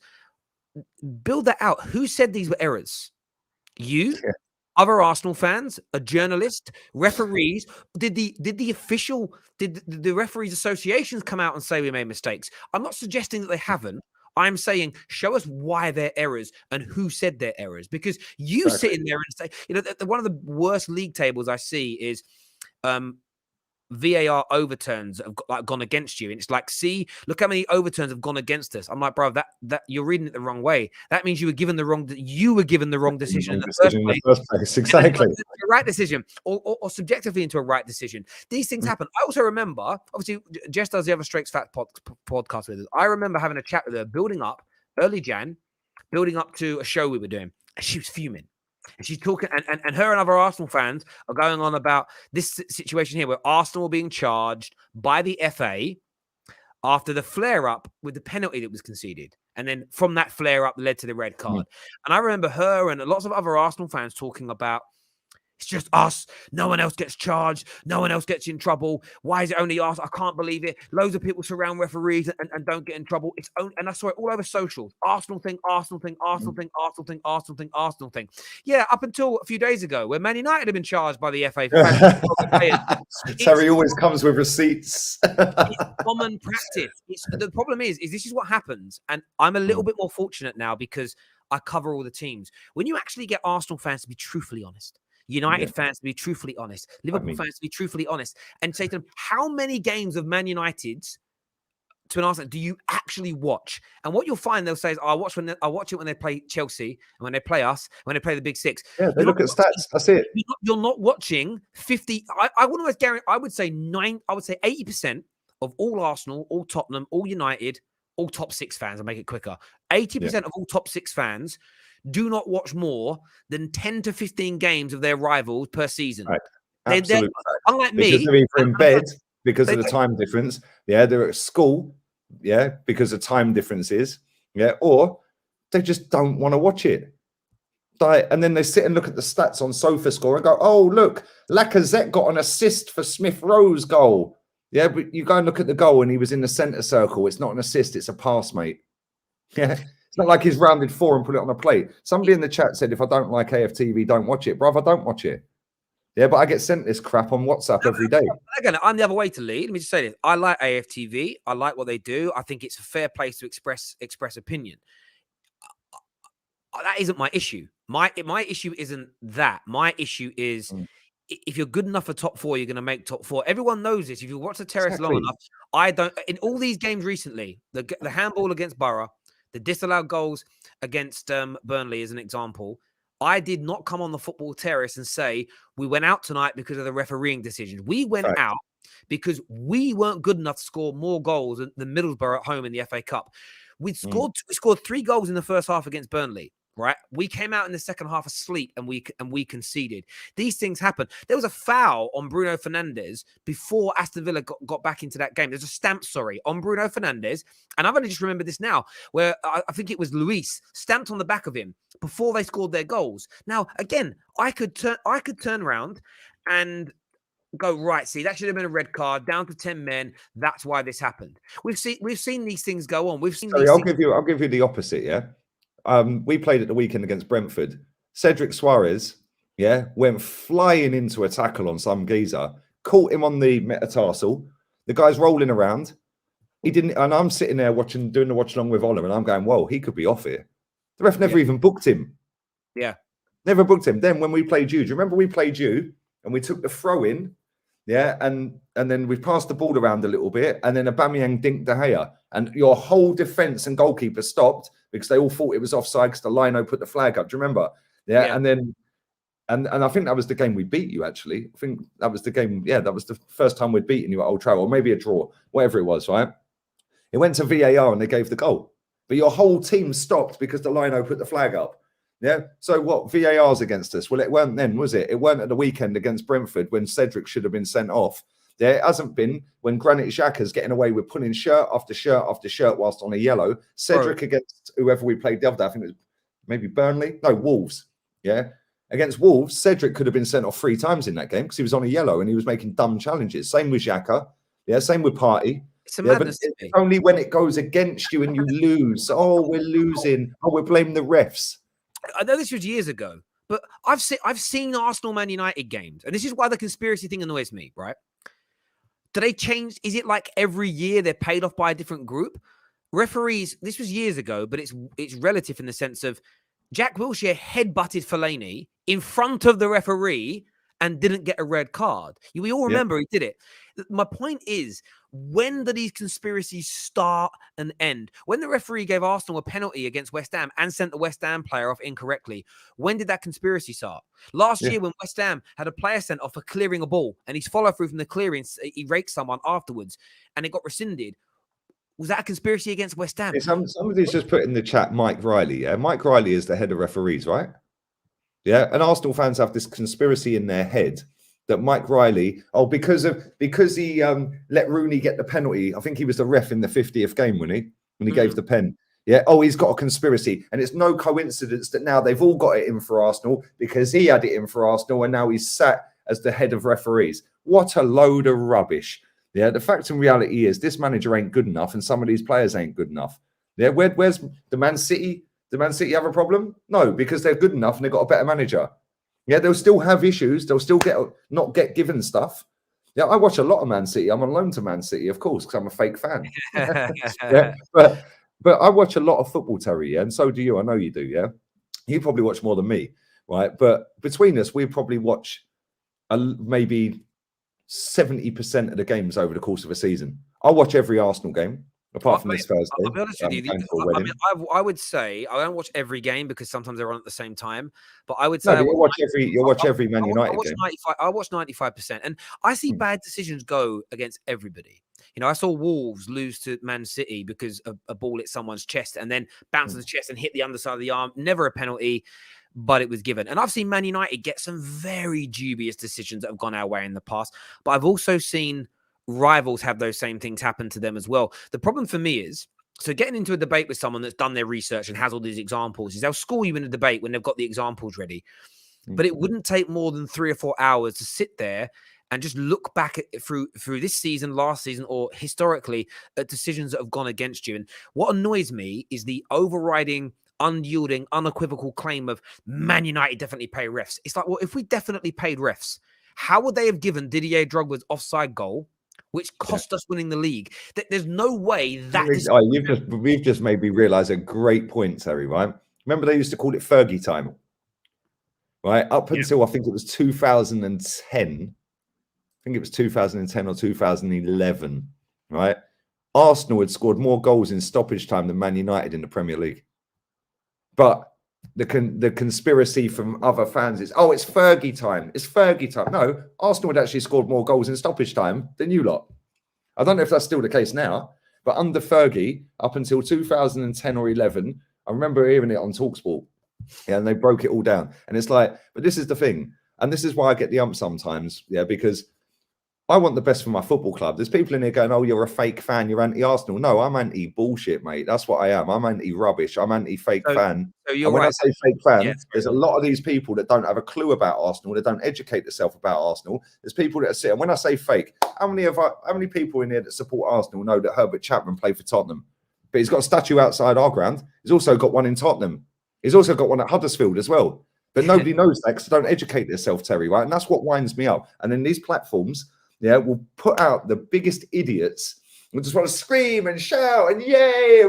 Build that out. Who said these were errors? You? Yeah. Other Arsenal fans, a journalist, referees. Did the referees associations come out and say we made mistakes? I'm not suggesting that they haven't. I'm saying show us why they're errors and who said they're errors. Because you sit in there and say, you know, one of the worst league tables I see is VAR overturns have gone against you, and it's like, see, look how many overturns have gone against us. I'm like, bro, that you're reading it the wrong way. That means you were given the wrong decision in the first place. Exactly, the right decision, or subjectively into a right decision. These things happen. I also remember, obviously, Jess does the other Straight Facts podcast with us. I remember having a chat with her, building up to a show we were doing, and she was fuming. And she's talking, and her and other Arsenal fans are going on about this situation here where Arsenal were being charged by the FA after the flare-up with the penalty that was conceded. And then from that flare-up led to the red card. And I remember her and lots of other Arsenal fans talking about, it's just us. No one else gets charged. No one else gets in trouble. Why is it only us? I can't believe it. Loads of people surround referees and don't get in trouble. It's only, and I saw it all over socials. Arsenal thing, Arsenal thing, Arsenal thing, Arsenal thing, Arsenal thing, Arsenal thing. Yeah, up until a few days ago, where Man United have been charged by the FA. Terry always comes with receipts. It's common practice. The problem is this is what happens. And I'm a little bit more fortunate now because I cover all the teams. When you actually get Arsenal fans to be truthfully honest, United fans to be truthfully honest, Liverpool fans to be truthfully honest, and say to them, how many games of Man United's to an Arsenal do you actually watch? And what you'll find, they'll say is, I watch it when they play Chelsea and when they play us, when they play the big six. Yeah, they look at stats. That's it. You're not watching 50. I would almost guarantee. I would say 80% of all Arsenal, all Tottenham, all United, all top six fans. I'll make it quicker. 80% of all top six fans do not watch more than 10 to 15 games of their rivals per season. Right. Absolutely. Unlike because me, they're either in bed because of the time difference. Yeah, they're at school. Yeah, because of time differences. Yeah, or they just don't want to watch it. And then they sit and look at the stats on SofaScore and go, "Oh, look, Lacazette got an assist for Smith Rowe's goal." Yeah, but you go and look at the goal and he was in the centre circle. It's not an assist; it's a pass, mate. Yeah. It's not like he's rounded 4 and put it on a plate. Somebody in the chat said, if I don't like AFTV, don't watch it. Bruv, I don't watch it. Yeah, but I get sent this crap on WhatsApp every day. Again, I'm the other way to lead. Let me just say this. I like AFTV. I like what they do. I think it's a fair place to express opinion. That isn't my issue. My issue isn't that. My issue is if you're good enough for top 4, you're going to make top 4. Everyone knows this. If you watch the terrace long enough, I don't. In all these games recently, the handball against Borough, the disallowed goals against Burnley as an example, I did not come on the football terrace and say we went out tonight because of the refereeing decisions. We went out because we weren't good enough to score more goals than Middlesbrough at home in the FA Cup. We scored 3 goals in the first half against Burnley. Right, we came out in the second half asleep and we conceded. These things happen. There was a foul on Bruno Fernandes before Aston Villa got back into that game. There's a stamp, on Bruno Fernandes, and I've only just remembered this now, where I think it was Luis stamped on the back of him before they scored their goals. Now, again, I could turn around and go, right, see, that should have been a red card, down to 10 men. That's why this happened. We've seen these things go on. I'll give you the opposite. Yeah. We played at the weekend against Brentford. Cedric Suarez, went flying into a tackle on some geezer, caught him on the metatarsal. The guy's rolling around. He didn't, and I'm sitting there doing the watch along with Ola, and I'm going, "Whoa, he could be off here." The ref never even booked him. Yeah, never booked him. Then when we played you, do you remember we played you and we took the throw in? Yeah, and then we passed the ball around a little bit, and then Aubameyang dinked De Gea, and your whole defense and goalkeeper stopped because they all thought it was offside because the lino put the flag up. Do you remember? Yeah. And then and I think that was the game we beat you. Actually, I think that was the game. Yeah, that was the first time we'd beaten you at Old Trafford, or maybe a draw, whatever it was. Right? It went to VAR and they gave the goal, but your whole team stopped because the lino put the flag up. Yeah. So what? VAR's against us. Well, it weren't then, was it? It weren't at the weekend against Brentford when Cedric should have been sent off. There hasn't been when Granit Xhaka's getting away with pulling shirt after shirt after shirt whilst on a yellow. Cedric against whoever we played the other day, I think it was maybe Burnley. No, Wolves. Yeah. Against Wolves, Cedric could have been sent off 3 times in that game because he was on a yellow and he was making dumb challenges. Same with Xhaka. Yeah, same with Partey. It's a madness. But it's only when it goes against you and you lose. Oh, we're losing. Oh, we're blaming the refs. I know this was years ago, but I've seen Arsenal Man United games, and this is why the conspiracy thing annoys me, right? Do they change? Is it like every year they're paid off by a different group? Referees, this was years ago, but it's relative in the sense of Jack Wilshere headbutted Fellaini in front of the referee and didn't get a red card. We all remember he did it. My point is, when do these conspiracies start and end? When the referee gave Arsenal a penalty against West Ham and sent the West Ham player off incorrectly, when did that conspiracy start? Last year when West Ham had a player sent off for clearing a ball and his follow-through from the clearance, he raked someone afterwards and it got rescinded. Was that a conspiracy against West Ham? Somebody's just put in the chat Mike Riley. Yeah, Mike Riley is the head of referees, right? Yeah, and Arsenal fans have this conspiracy in their head that Mike Riley, because he let Rooney get the penalty. I think he was the ref in the 50th game when he gave the pen. Yeah. Oh, he's got a conspiracy, and it's no coincidence that now they've all got it in for Arsenal because he had it in for Arsenal, and now he's sat as the head of referees. What a load of rubbish! Yeah. The fact and reality is this manager ain't good enough, and some of these players ain't good enough. Yeah. Where's the Man City? Did Man City have a problem? No, because they're good enough and they've got a better manager. Yeah, they'll still have issues. They'll still not get given stuff. Yeah, I watch a lot of Man City. I'm on loan to Man City, of course, because I'm a fake fan. Yeah, but I watch a lot of football, Terry, yeah, and so do you. I know you do, yeah. You probably watch more than me, right? But between us, we probably watch maybe 70% of the games over the course of a season. I watch every Arsenal game. Apart from this Thursday. I'll be honest with you. I would say I don't watch every game because sometimes they're on at the same time. But I would say you'll watch every Man United game. I watch 95%, and I see bad decisions go against everybody. You know, I saw Wolves lose to Man City because a ball hit someone's chest and then bounced to the chest and hit the underside of the arm. Never a penalty, but it was given. And I've seen Man United get some very dubious decisions that have gone our way in the past. But I've also seen rivals have those same things happen to them as well. The problem for me is, so getting into a debate with someone that's done their research and has all these examples is they'll school you in a debate when they've got the examples ready. But it wouldn't take more than 3 or 4 hours to sit there and just look back at through this season, last season, or historically at decisions that have gone against you. And what annoys me is the overriding, unyielding, unequivocal claim of Man United definitely pay refs. It's like, well, if we definitely paid refs, how would they have given Didier Drogba's offside goal, which cost us winning the league? There's no way that we've just made me realize a great point, Terry, right? Remember they used to call it Fergie time, right? Up until I think it was 2010. I think it was 2010 or 2011, right? Arsenal had scored more goals in stoppage time than Man United in the Premier League. But the conspiracy from other fans is, oh, it's Fergie time. It's Fergie time. No, Arsenal had actually scored more goals in stoppage time than you lot. I don't know if that's still the case now, but under Fergie, up until 2010 or 11, I remember hearing it on TalkSport, and they broke it all down. And it's like, but this is the thing, and this is why I get the ump sometimes, because I want the best for my football club. There's people in here going, oh, you're a fake fan, you're anti-Arsenal. No, I'm anti-bullshit, mate. That's what I am. I'm anti-rubbish. I'm anti-fake fan. So you're and when right. I say fake fan, there's a lot of these people that don't have a clue about Arsenal, that don't educate themselves about Arsenal. There's people that are sitting, when I say fake, how many people in here that support Arsenal know that Herbert Chapman played for Tottenham? But he's got a statue outside our ground. He's also got one in Tottenham. He's also got one at Huddersfield as well. But nobody knows that because they don't educate themselves, Terry, right? And that's what winds me up. And then these platforms, will put out the biggest idiots who just want to scream and shout and yay,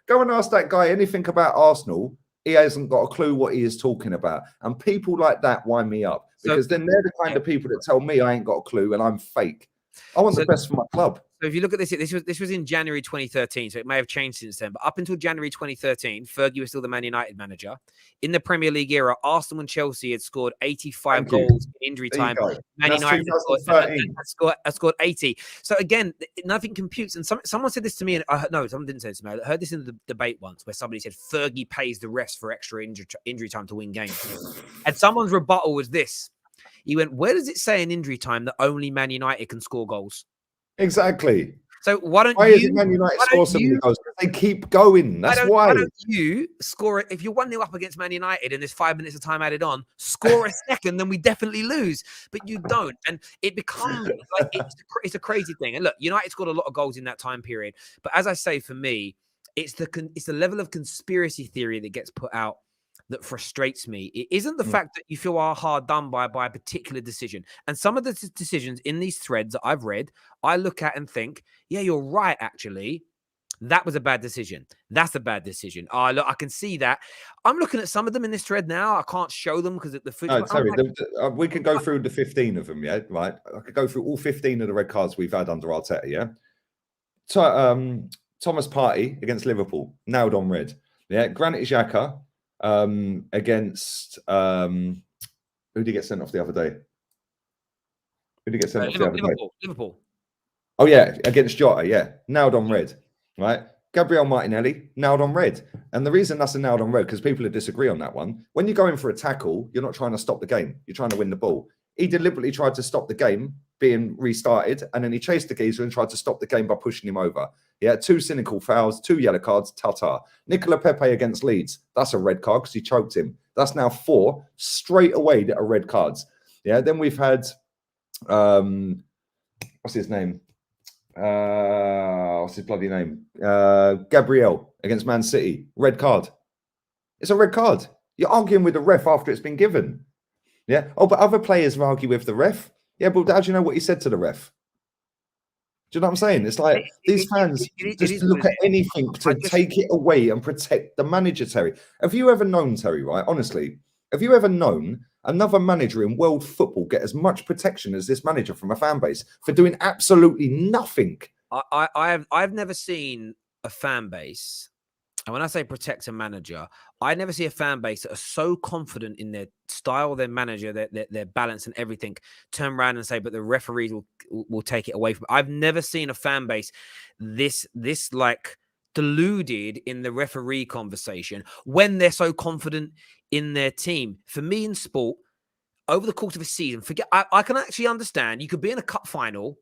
go and ask that guy anything about Arsenal. He hasn't got a clue what he is talking about. And people like that wind me up because then they're the kind of people that tell me I ain't got a clue and I'm fake. I want the best for my club. So if you look at this was in January 2013, so it may have changed since then. But up until January 2013, Fergie was still the Man United manager. In the Premier League era, Arsenal and Chelsea had scored 85 goals in injury time. Man United had scored 80. So again, nothing computes. And someone said this to me, and someone didn't say this to me. I heard this in the debate once where somebody said Fergie pays the refs for extra injury time to win games. And someone's rebuttal was this. He went, where does it say in injury time that only Man United can score goals? Exactly. So why don't Why you? is it Man United score so many goals? They keep going. That's why. Why don't you score it? If you're 1-0 up against Man United and there's 5 minutes of time added on, score a second, then we definitely lose. But you don't. And it becomes like it's a crazy thing. And look, United scored a lot of goals in that time period. But as I say, for me, it's the level of conspiracy theory that gets put out that frustrates me. It isn't the fact that you feel hard done by a particular decision. And some of the decisions in these threads that I've read, I look at and think, yeah, you're right, actually. That was a bad decision. That's a bad decision. Oh, look, I can see that. I'm looking at some of them in this thread now. I can't show them because the footage. No, sorry, we can go through the 15 of them, yeah? Right? I could go through all 15 of the red cards we've had under Arteta, yeah? Thomas Partey against Liverpool, nailed on red. Yeah, Granit Xhaka against who did he get sent off the other day? Who did he get sent off the other day? Liverpool. Oh yeah, against Jota, yeah, nailed on red, right? Gabriel Martinelli, nailed on red. And the reason that's a nailed on red, because people would disagree on that one. When you're going for a tackle, you're not trying to stop the game. You're trying to win the ball. He deliberately tried to stop the game being restarted, and then he chased the geezer and tried to stop the game by pushing him over. Yeah, 2 cynical fouls, 2 yellow cards, ta-ta. Nicola Pepe against Leeds, that's a red card because he choked him. That's now 4 straight away that are red cards. Yeah, then we've had, what's his name? What's his bloody name? Gabriel against Man City, red card. It's a red card. You're arguing with the ref after it's been given. Yeah. Oh, but other players argue with the ref. Yeah, but how do you know what he said to the ref? Do you know what I'm saying? It's like these fans just look at anything to take it away and protect the manager, Terry. Have you ever known, Terry, right? Honestly, have you ever known another manager in world football get as much protection as this manager from a fan base for doing absolutely nothing? I've never seen a fan base, and when I say protect a manager, I never see a fan base that are so confident in their style, their manager, their balance and everything, turn around and say, but the referees will take it away from. I've never seen a fan base this like deluded in the referee conversation when they're so confident in their team. For me in sport, over the course of a season, I can actually understand you could be in a cup final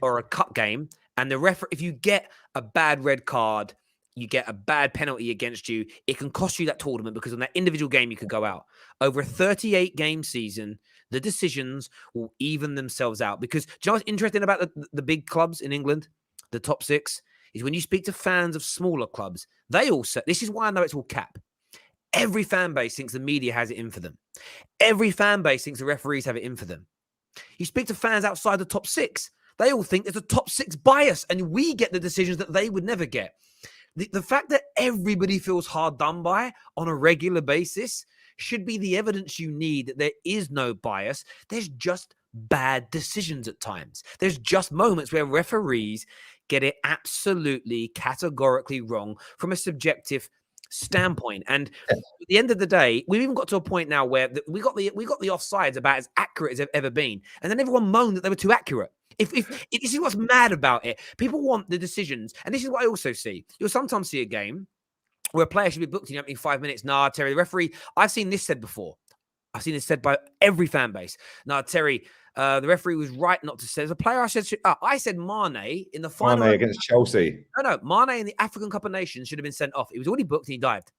or a cup game, and the referee, if you get a bad red card, you get a bad penalty against you, it can cost you that tournament because on that individual game, you could go out. Over a 38-game season, the decisions will even themselves out. Because do you know what's interesting about the big clubs in England, the top 6, is when you speak to fans of smaller clubs, they all say, this is why I know it's all cap. Every fan base thinks the media has it in for them. Every fan base thinks the referees have it in for them. You speak to fans outside the top 6, they all think there's a top 6 bias and we get the decisions that they would never get. The fact that everybody feels hard done by on a regular basis should be the evidence you need that there is no bias. There's just bad decisions at times. There's just moments where referees get it absolutely categorically wrong from a subjective standpoint. And at the end of the day, we've even got to a point now where we got the offsides about as accurate as they've ever been. And then everyone moaned that they were too accurate. If this is what's mad about it, people want the decisions, and this is what I also see. You'll sometimes see a game where a player should be booked in opening 5 minutes. Nah, Terry, the referee. I've seen this said before. I've seen this said by every fan base. Nah, Terry, the referee was right not to say. There's a player I said Mane in the final. Mane against Chelsea. No, Mane in the African Cup of Nations should have been sent off. He was already booked and he dived.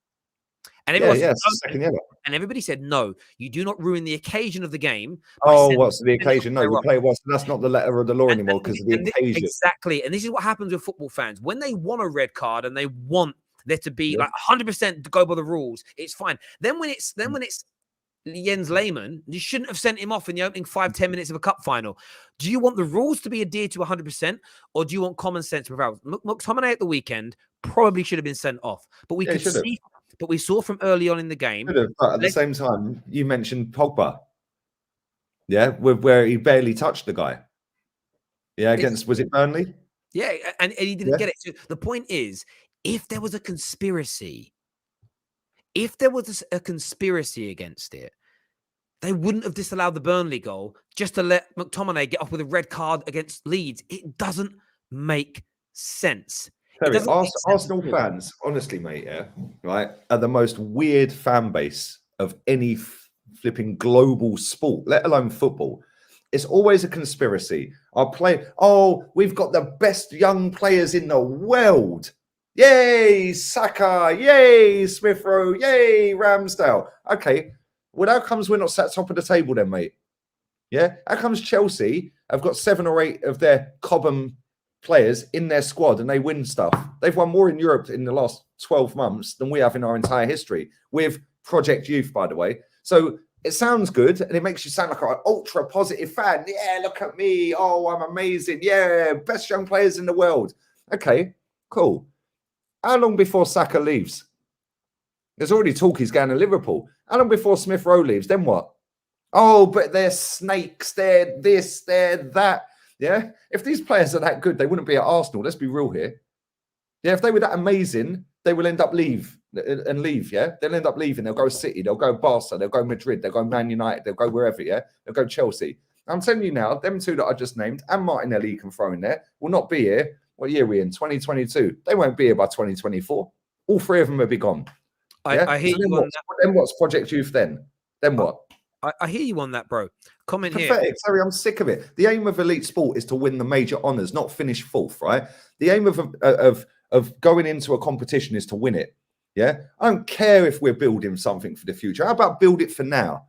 And Second yellow. And everybody said, no, you do not ruin the occasion of the game. Oh, what's the occasion? No, you play well. So that's not the letter of the law anymore because of the occasion. Exactly. And this is what happens with football fans. When they want a red card and they want there to be like 100% to go by the rules, it's fine. Then when it's Jens Lehmann, you shouldn't have sent him off in the opening 5-10 minutes of a cup final. Do you want the rules to be adhered to 100%, or do you want common sense to prevail? McTominay at the weekend probably should have been sent off, but we could see. But we saw from early on in the game. But at the same time, you mentioned Pogba. Yeah, where he barely touched the guy. Yeah, was it Burnley? Yeah, and he didn't get it. So the point is, if there was a conspiracy against it, they wouldn't have disallowed the Burnley goal just to let McTominay get off with a red card against Leeds. It doesn't make sense. Arsenal fans, honestly, mate, right, are the most weird fan base of any flipping global sport, let alone football. It's always a conspiracy. We've got the best young players in the world. Yay, Saka. Yay, Smith Rowe. Yay, Ramsdale. Okay, well, how comes we're not sat top of the table then, mate? Yeah, how comes Chelsea have got 7 or 8 of their Cobham players in their squad and they win stuff? They've won more in Europe in the last 12 months than we have in our entire history with Project Youth, by the way. So it sounds good and it makes you sound like an ultra positive fan. Yeah, look at me. Oh, I'm amazing. Yeah, best young players in the world. Okay, cool. How long before Saka leaves? There's already talk he's going to Liverpool. How long before Smith Rowe leaves? Then what? Oh, but they're snakes. They're this, they're that. Yeah. If these players are that good, they wouldn't be at Arsenal. Let's be real here. Yeah. If they were that amazing, they will end up leave. Yeah. They'll end up leaving. They'll go City. They'll go Barca. They'll go Madrid. They'll go Man United. They'll go wherever. Yeah. They'll go Chelsea. I'm telling you now, them 2 that I just named and Martinelli you can throw in there will not be here. What year are we in? 2022. They won't be here by 2024. All 3 of them will be gone. Yeah? I hear you on that. Then what's Project Youth then? Then what? I hear you on that, bro. Comment Pathetic. here. Sorry, I'm sick of it. The aim of elite sport is to win the major honours, not finish 4th, right? The aim of going into a competition is to win it. Yeah, I don't care if we're building something for the future. How about build it for now?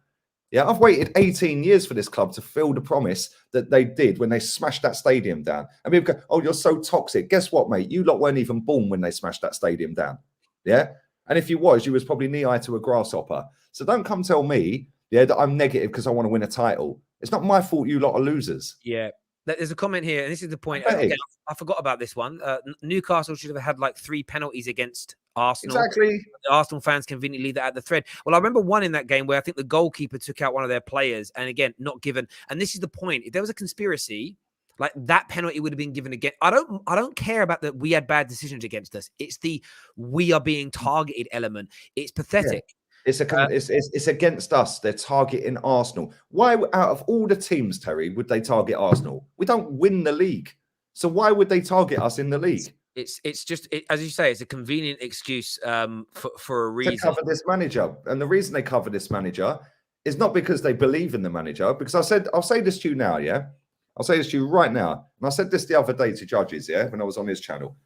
Yeah, I've waited 18 years for this club to fulfill the promise that they did when they smashed that stadium down. And people go, "Oh, you're so toxic." Guess what, mate? You lot weren't even born when they smashed that stadium down. Yeah, and if you was probably knee-high to a grasshopper. So don't come tell me, that I'm negative because I want to win a title. It's not my fault you lot are losers. Yeah. There's a comment here, and this is the point. Again, I forgot about this one. Newcastle should have had like 3 penalties against Arsenal. Exactly. The Arsenal fans conveniently leave that at the thread. Well, I remember one in that game where I think the goalkeeper took out one of their players, and again, not given. And this is the point. If there was a conspiracy, like that penalty would have been given again. I don't care about that we had bad decisions against us. It's the we are being targeted element. It's pathetic. Yeah. It's against us. They're targeting Arsenal. Why, out of all the teams, Terry, would they target Arsenal? We don't win the league, so why would they target us in the league? It's just as you say, it's a convenient excuse for a reason to cover this manager. And the reason they cover this manager is not because they believe in the manager. Because I'll say this to you now, yeah. I'll say this to you right now, and I said this the other day to judges, yeah, when I was on his channel.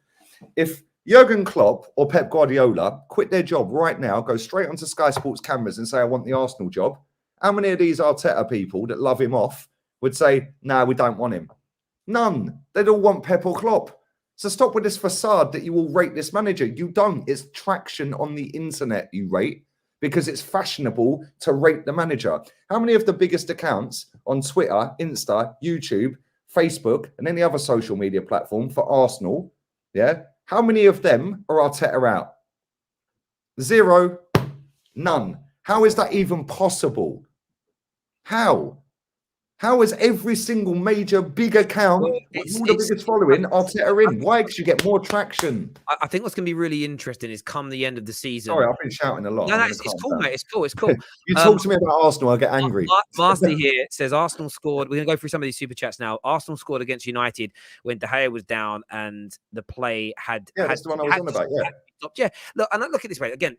If Jurgen Klopp or Pep Guardiola quit their job right now, go straight onto Sky Sports cameras and say, I want the Arsenal job, how many of these Arteta people that love him off would say, no, we don't want him? None. They'd all want Pep or Klopp. So stop with this facade that you will rate this manager. You don't. It's traction on the internet you rate because it's fashionable to rate the manager. How many of the biggest accounts on Twitter, Insta, YouTube, Facebook, and any other social media platform for Arsenal, yeah, how many of them are Arteta out? 0. None. How is that even possible? How? How is every single major big account, all the biggest following, Arteta in? Why? Because you get more traction. I think what's going to be really interesting is come the end of the season. Sorry, I've been shouting a lot. No, it's cool, mate. It's cool. It's cool. You talk to me about Arsenal, I get angry. Marcy here says Arsenal scored. We're going to go through some of these super chats now. Arsenal scored against United when De Gea was down and the play had. Yeah, that's the one I was on about. Yeah. Yeah. Look, and I look at this way again.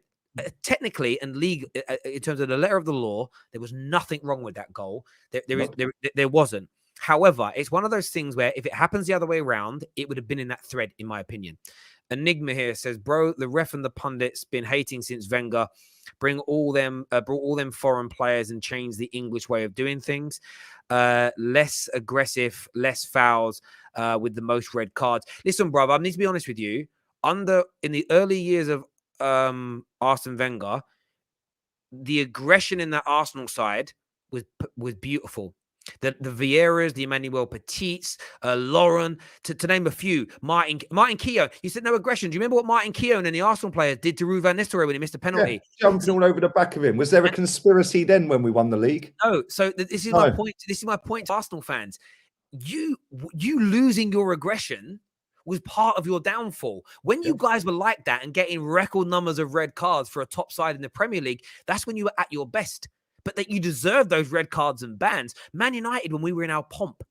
Technically and legal, in terms of the letter of the law, there was nothing wrong with that goal. There wasn't. However, it's one of those things where if it happens the other way around, it would have been in that thread, in my opinion. Enigma here says, bro, the ref and the pundits been hating since Wenger. Brought all them foreign players and changed the English way of doing things. Less aggressive, less fouls, with the most red cards. Listen, brother, I need to be honest with you. In the early years of Arsene Wenger, the aggression in that Arsenal side was beautiful. The Vieiras, the Emmanuel Petits, Lauren, to name a few. Martin Keown. You said no aggression. Do you remember what Martin Keown and the Arsenal players did to Ruud van Nistelrooy when he missed a penalty? Yeah, jumping all over the back of him. Was there a conspiracy then when we won the league? No. So this is my point. This is my point to Arsenal fans. You losing your aggression was part of your downfall. When you guys were like that and getting record numbers of red cards for a top side in the Premier League, that's when you were at your best. But that you deserve those red cards and bans. Man United, when we were in our pomp,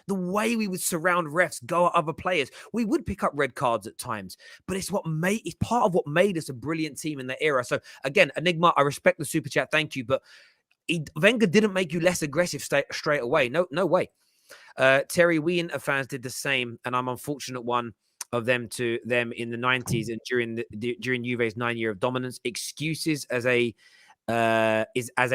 the way we would surround refs, go at other players, we would pick up red cards at times. But it's part of what made us a brilliant team in that era. So again, Enigma, I respect the super chat. Thank you. But Wenger didn't make you less aggressive straight away. No way. Terry, we Inter fans did the same, and I'm unfortunate one of them to them in the 90s and during Juve's 9 year of dominance. Excuses as a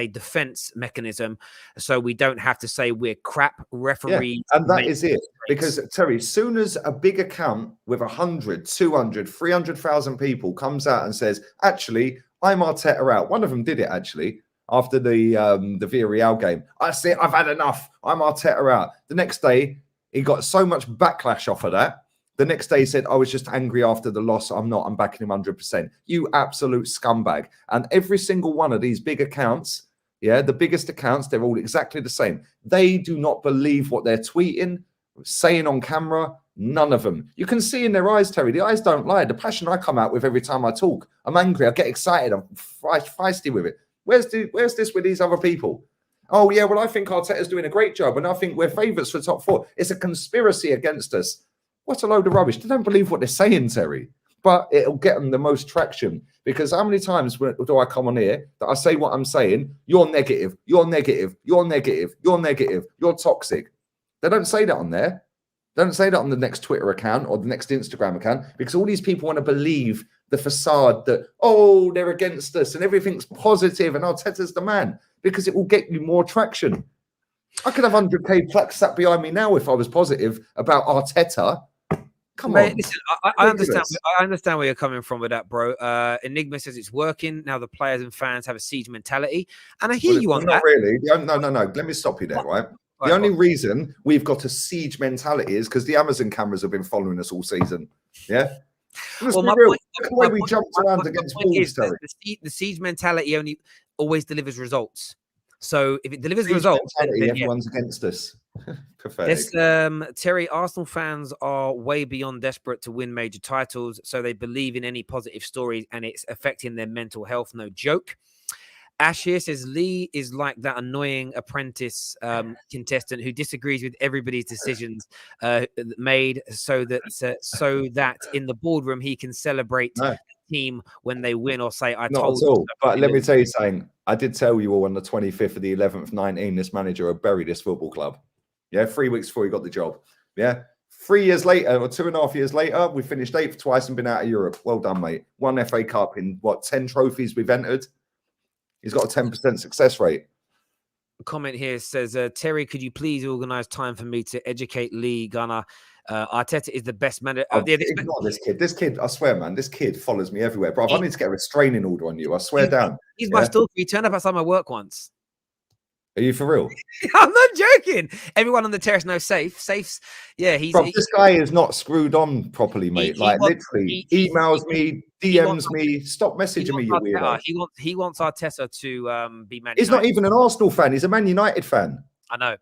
defense mechanism, so we don't have to say we're crap referees. Yeah, and that is it. Because Terry, soon as a big account with 100, 200, 300,000 people comes out and says, actually, I'm Arteta out. One of them did it actually after the Villarreal game. I say, I've had enough. I'm Arteta out. The next day, he got so much backlash off of that. The next day he said, I was just angry after the loss. I'm backing him 100%. You absolute scumbag. And every single one of these big accounts, the biggest accounts, they're all exactly the same. They do not believe what they're tweeting, saying on camera. None of them. You can see in their eyes, Terry, the eyes don't lie. The passion I come out with every time I talk. I'm angry. I get excited. I'm feisty with it. Where's this with these other people? Oh, yeah, well, I think Arteta's doing a great job and I think we're favourites for top 4. It's a conspiracy against us. What a load of rubbish. They don't believe what they're saying, Terry. But it'll get them the most traction. Because how many times do I come on here that I say what I'm saying? You're negative. You're negative. You're negative. You're negative. You're toxic. They don't say that on there. They don't say that on the next Twitter account or the next Instagram account. Because all these people want to believe the facade that, oh, they're against us and everything's positive and Arteta's the man. Because it will get you more traction. I could have 100k plaques sat behind me now if I was positive about Arteta. Come on. Listen, I understand where you're coming from with that, bro. Enigma says it's working. Now the players and fans have a siege mentality. And I hear you on that. Not really. No. Let me stop you there, right? The only reason we've got a siege mentality is because the Amazon cameras have been following us all season. Yeah? Let's be real. Look at the way we jumped around against Wolves, Terry. The siege mentality only always delivers results. So if it delivers results, then everyone's against us. Pathetic. Terry, Arsenal fans are way beyond desperate to win major titles, so they believe in any positive stories, and it's affecting their mental health. No joke. Ash here says Lee is like that annoying apprentice contestant who disagrees with everybody's decisions made, so that in the boardroom he can celebrate the team when they win or say, "I told you." Not at all. But let me tell you something. I did tell you all on the 25th of the 11th, 19, this manager had buried this football club. Yeah, 3 weeks before he got the job. Yeah. 3 years later, or 2.5 years later, we finished 8th twice and been out of Europe. Well done, mate. 1 FA Cup in 10 trophies we've entered. He's got a 10% success rate. A comment here says, Terry, could you please organise time for me to educate Lee Gunner? Arteta is the best manager. Ignore this kid. This kid, I swear, man, this kid follows me everywhere. Bro, I need to get a restraining order on you. I swear down. He's my stalker. He turned up outside my work once. Are you for real? I'm not joking. Everyone on the terrace knows Safe's. Yeah, this guy is not screwed on properly, mate. Literally, emails me, DMs me. Stop messaging me, you weirdo. He wants Arteta to be Man United. He's not even an Arsenal fan. He's a Man United fan. I know.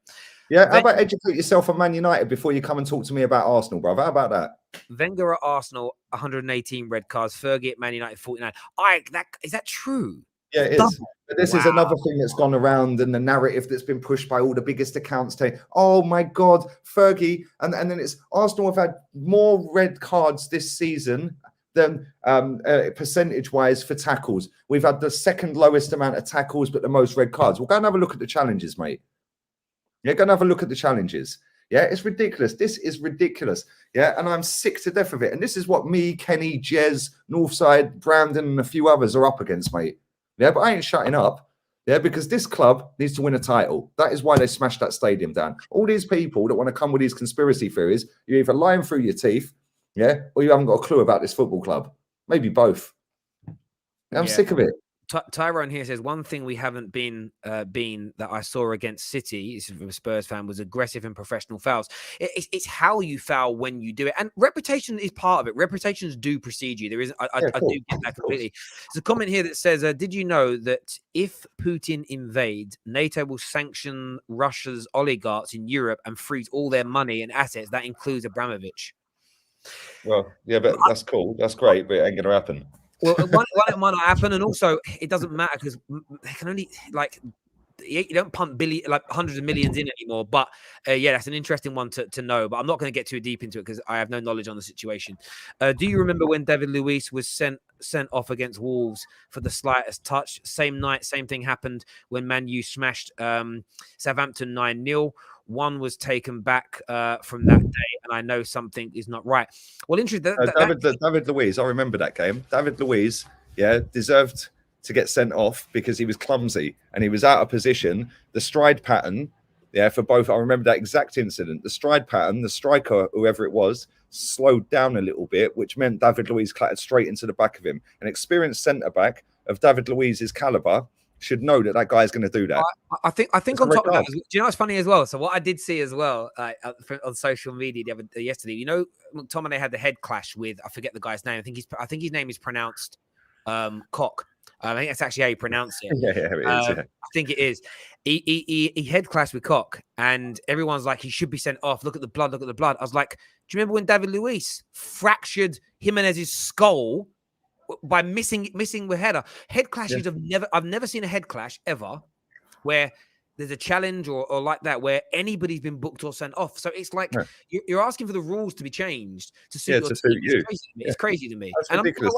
Yeah, how about educate yourself on Man United before you come and talk to me about Arsenal, bro? How about that? Wenger at Arsenal, 118 red cards. Fergie at Man United, 49. Is that true? Yeah, it is. But this is another thing that's gone around, and the narrative that's been pushed by all the biggest accounts saying, oh my God, Fergie. And then it's Arsenal have had more red cards this season than percentage-wise for tackles. We've had the second lowest amount of tackles, but the most red cards. We'll go and have a look at the challenges, mate. Yeah, go and have a look at the challenges. Yeah, it's ridiculous. This is ridiculous. Yeah, and I'm sick to death of it. And this is what me, Kenny, Jez, Northside, Brandon, and a few others are up against, mate. Yeah, but I ain't shutting up. Yeah, because this club needs to win a title. That is why they smashed that stadium down. All these people that want to come with these conspiracy theories, you're either lying through your teeth, yeah, or you haven't got a clue about this football club. Maybe both. I'm sick of it. Tyrone here says one thing we haven't been that I saw against City, this is from a Spurs fan, was aggressive and professional fouls. It's how you foul when you do it, and reputation is part of it. Reputations do precede you. There is, I do get that completely. There's a comment here that says, "Did you know that if Putin invades, NATO will sanction Russia's oligarchs in Europe and freeze all their money and assets? That includes Abramovich." Well, yeah, but that's cool. That's great, but it ain't going to happen. Well, one, it might not happen, and also it doesn't matter because they can only you don't pump hundreds of millions in anymore. But yeah, that's an interesting one to know. But I'm not going to get too deep into it because I have no knowledge on the situation. Do you remember when David Luiz was sent off against Wolves for the slightest touch? Same night, same thing happened when Man U smashed Southampton 9-0. One was taken back from that day, and I know something is not right. Well, interesting. David Luiz, I remember that game. David Luiz, deserved to get sent off because he was clumsy and he was out of position. The stride pattern, for both, I remember that exact incident. The stride pattern, the striker, whoever it was, slowed down a little bit, which meant David Luiz clattered straight into the back of him. An experienced centre-back of David Luiz's calibre should know that guy's going to do that. I think on top of that, do you know what's funny as well? So what I did see as well on social media yesterday, you know, McTominay had the head clash with, I forget the guy's name. I think his name is pronounced Cock. I think that's actually how you pronounce it. Yeah, it is. I think it is. He head clashed with Cock, and everyone's like, he should be sent off. Look at the blood. Look at the blood. I was like, do you remember when David Luiz fractured Jimenez's skull by missing with header? Head clashes I've never seen a head clash ever where there's a challenge or like that where anybody's been booked or sent off. So it's like you're asking for the rules to be changed to suit you. It's crazy to me. That's ridiculous.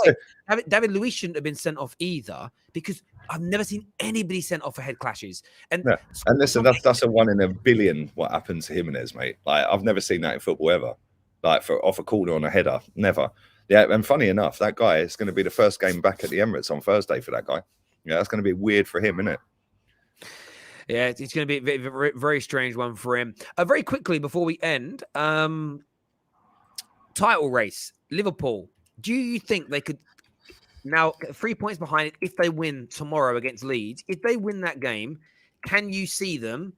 David Luiz shouldn't have been sent off either because I've never seen anybody sent off for head clashes. And listen, that's a 1 in a billion what happened to Jimenez, mate. Like I've never seen that in football ever. Like off a corner on a header, never. Yeah, and funny enough, that guy is going to be the first game back at the Emirates on Thursday for that guy. Yeah, that's going to be weird for him, isn't it? Yeah, it's going to be a very, very strange one for him. Very quickly before we end, title race, Liverpool. Do you think they could now 3 points behind it if they win tomorrow against Leeds? If they win that game, can you see them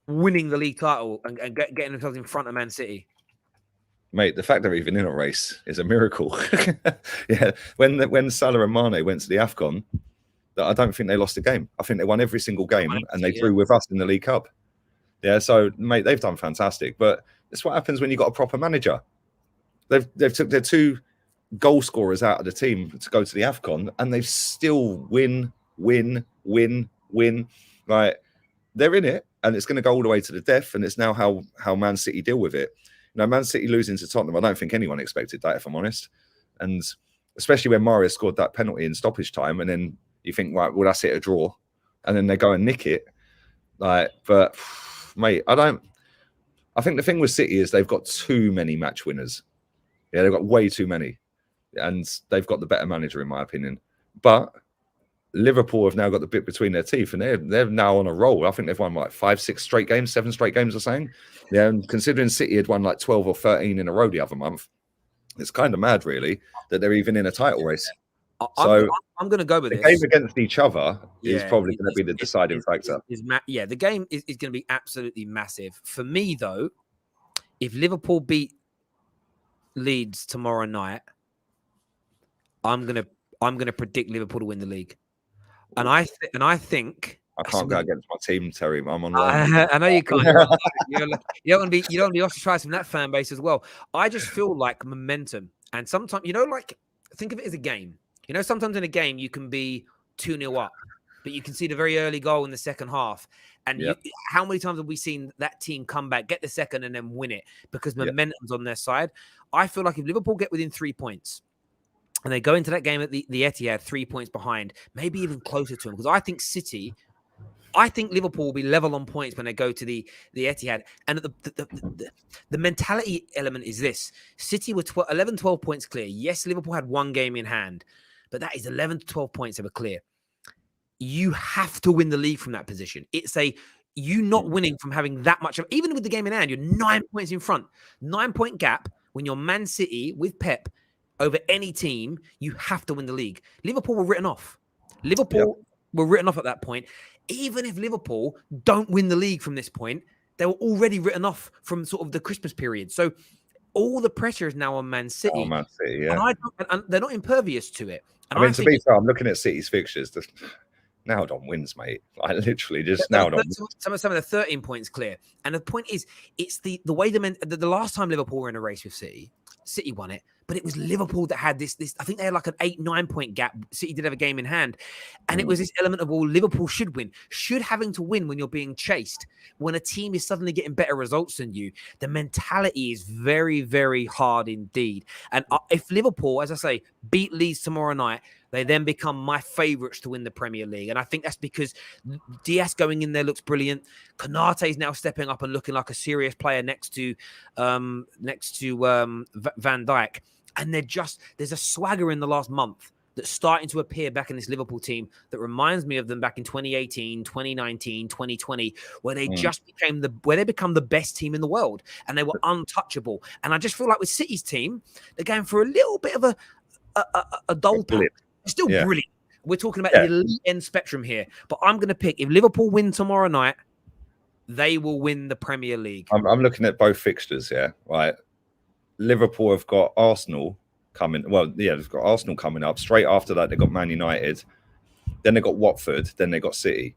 winning the league title and getting themselves in front of Man City? Mate, the fact they're even in a race is a miracle. Yeah, when Salah and Mane went to the AFCON, I don't think they lost a game. I think they won every single game, and they drew with us in the League Cup. Yeah, so mate, they've done fantastic. But it's what happens when you've got a proper manager. They've took their 2 goal scorers out of the team to go to the AFCON, and they've still win. Like they're in it, and it's going to go all the way to the death. And it's now how Man City deal with it. You know, Man City losing to Tottenham, I don't think anyone expected that, if I'm honest. And especially when Marius scored that penalty in stoppage time, and then you think, right, well, that's it, a draw. And then they go and nick it. But, mate, I think the thing with City is they've got too many match winners. Yeah, they've got way too many. And they've got the better manager, in my opinion. But Liverpool have now got the bit between their teeth, and they're now on a roll. I think they've won, like, 5, 6 straight games, 7 straight games or something. Yeah, and considering City had won, like, 12 or 13 in a row the other month, it's kind of mad, really, that they're even in a title race. So I'm going to go with the this. game against each other is probably going to be the deciding factor. The game is going to be absolutely massive. For me, though, if Liverpool beat Leeds tomorrow night, I'm going to predict Liverpool to win the league. And I think I can't go against my team, Terry. I'm on. I know you can't. You don't want to be ostracized from that fan base as well. I just feel like momentum, and sometimes think of it as a game. You know, sometimes in a game you can be 2-0 up, but you can see the very early goal in the second half. And how many times have we seen that team come back, get the second, and then win it because momentum's on their side? I feel like if Liverpool get within 3 points and they go into that game at the Etihad 3 points behind, maybe even closer to them, because I think Liverpool will be level on points when they go to the Etihad. And the mentality element is this. City were 11, 12 points clear. Yes, Liverpool had 1 game in hand, but that is 11 to 12 points they were clear. You have to win the league from that position. It's you not winning from having that much of, even with the game in hand, you're 9 points in front. 9-point gap when you're Man City with Pep over any team, you have to win the league. Liverpool were written off. Were written off at that point. Even if Liverpool don't win the league from this point, they were already written off from sort of the Christmas period. So all the pressure is now on Man City. Oh, Man City, yeah. And they're not impervious to it. And I mean, to be fair, I'm looking at City's fixtures. Nailed on wins, mate. I literally just nailed on. Some of the 13 points clear. And the point is, it's the way the last time Liverpool were in a race with City won it. but it was Liverpool that had this. I think they had like an 8-9 point gap. City did have a game in hand, and it was this element of, well, Liverpool should win. Should having to win when you're being chased, when a team is suddenly getting better results than you, the mentality is very, very hard indeed. And if Liverpool, as I say, beat Leeds tomorrow night, they then become my favourites to win the Premier League. And I think that's because Diaz going in there looks brilliant. Konate is now stepping up and looking like a serious player next to Van Dijk. And there's a swagger in the last month that's starting to appear back in this Liverpool team that reminds me of them back in 2018, 2019, 2020, where they just become the best team in the world and they were untouchable. And I just feel like with City's team, they're going for a little bit of a dull patch. It's still brilliant. We're talking about the elite end spectrum here, but I'm going to pick, if Liverpool win tomorrow night, they will win the Premier League. I'm looking at both fixtures, right? Liverpool have got Arsenal coming. Well, they've got Arsenal coming up. Straight after that, they've got Man United. Then they've got Watford. Then they've got City.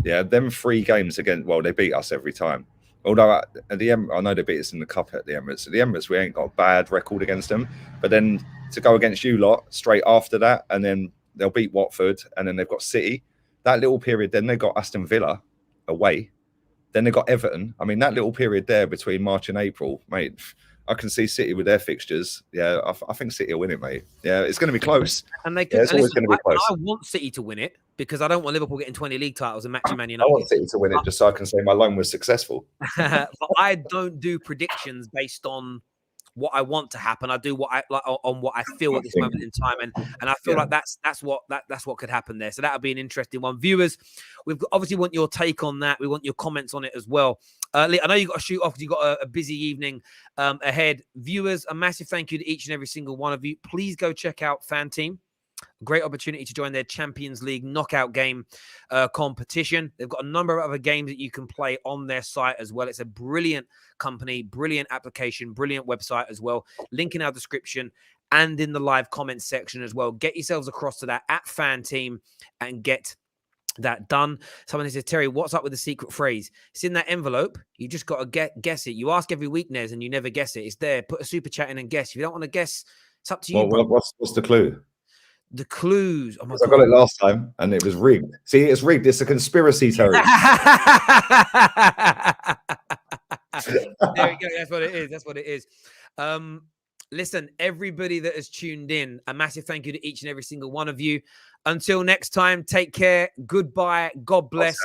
Yeah, them 3 games again. Well, they beat us every time. Although at the I know they beat us in the Cup at the Emirates. At the Emirates, we ain't got a bad record against them. But then to go against you lot straight after that, and then they'll beat Watford, and then they've got City. That little period, then they got Aston Villa away. Then they got Everton. I mean, that little period there between March and April, mate, I can see City with their fixtures. Yeah, I think City will win it, mate. Yeah, it's going to be close. And they could, it's always going to be close. I want City to win it because I don't want Liverpool getting 20 league titles and matching Man United. I want City to win it just so I can say my loan was successful. But I don't do predictions based on what I want to happen. I do what I like on what I feel at this moment in time, and I feel like that's what could happen there. So that would be an interesting one. Viewers, obviously want your take on that. We want your comments on it as well. Lee, I know you got to shoot off because you got a busy evening ahead. Viewers, a massive thank you to each and every single one of you. Please go check out Fan Team. Great opportunity to join their Champions League knockout game competition. They've got a number of other games that you can play on their site as well. It's a brilliant company, brilliant application, brilliant website as well. Link in our description and in the live comments section as well. Get yourselves across to that at Fan Team and get that done. Someone says, Terry, what's up with the secret phrase? It's in that envelope. You just got to guess it. You ask every week, Nez, and you never guess it. It's there. Put a super chat in and guess. If you don't want to guess, it's up to you. Well, what's the clue? The clues. Oh my God. I got it last time and it was rigged. See, it's rigged. It's a conspiracy, Terry. There we go. That's what it is. That's what it is. Listen, everybody that has tuned in, a massive thank you to each and every single one of you. Until next time, take care. Goodbye. God bless.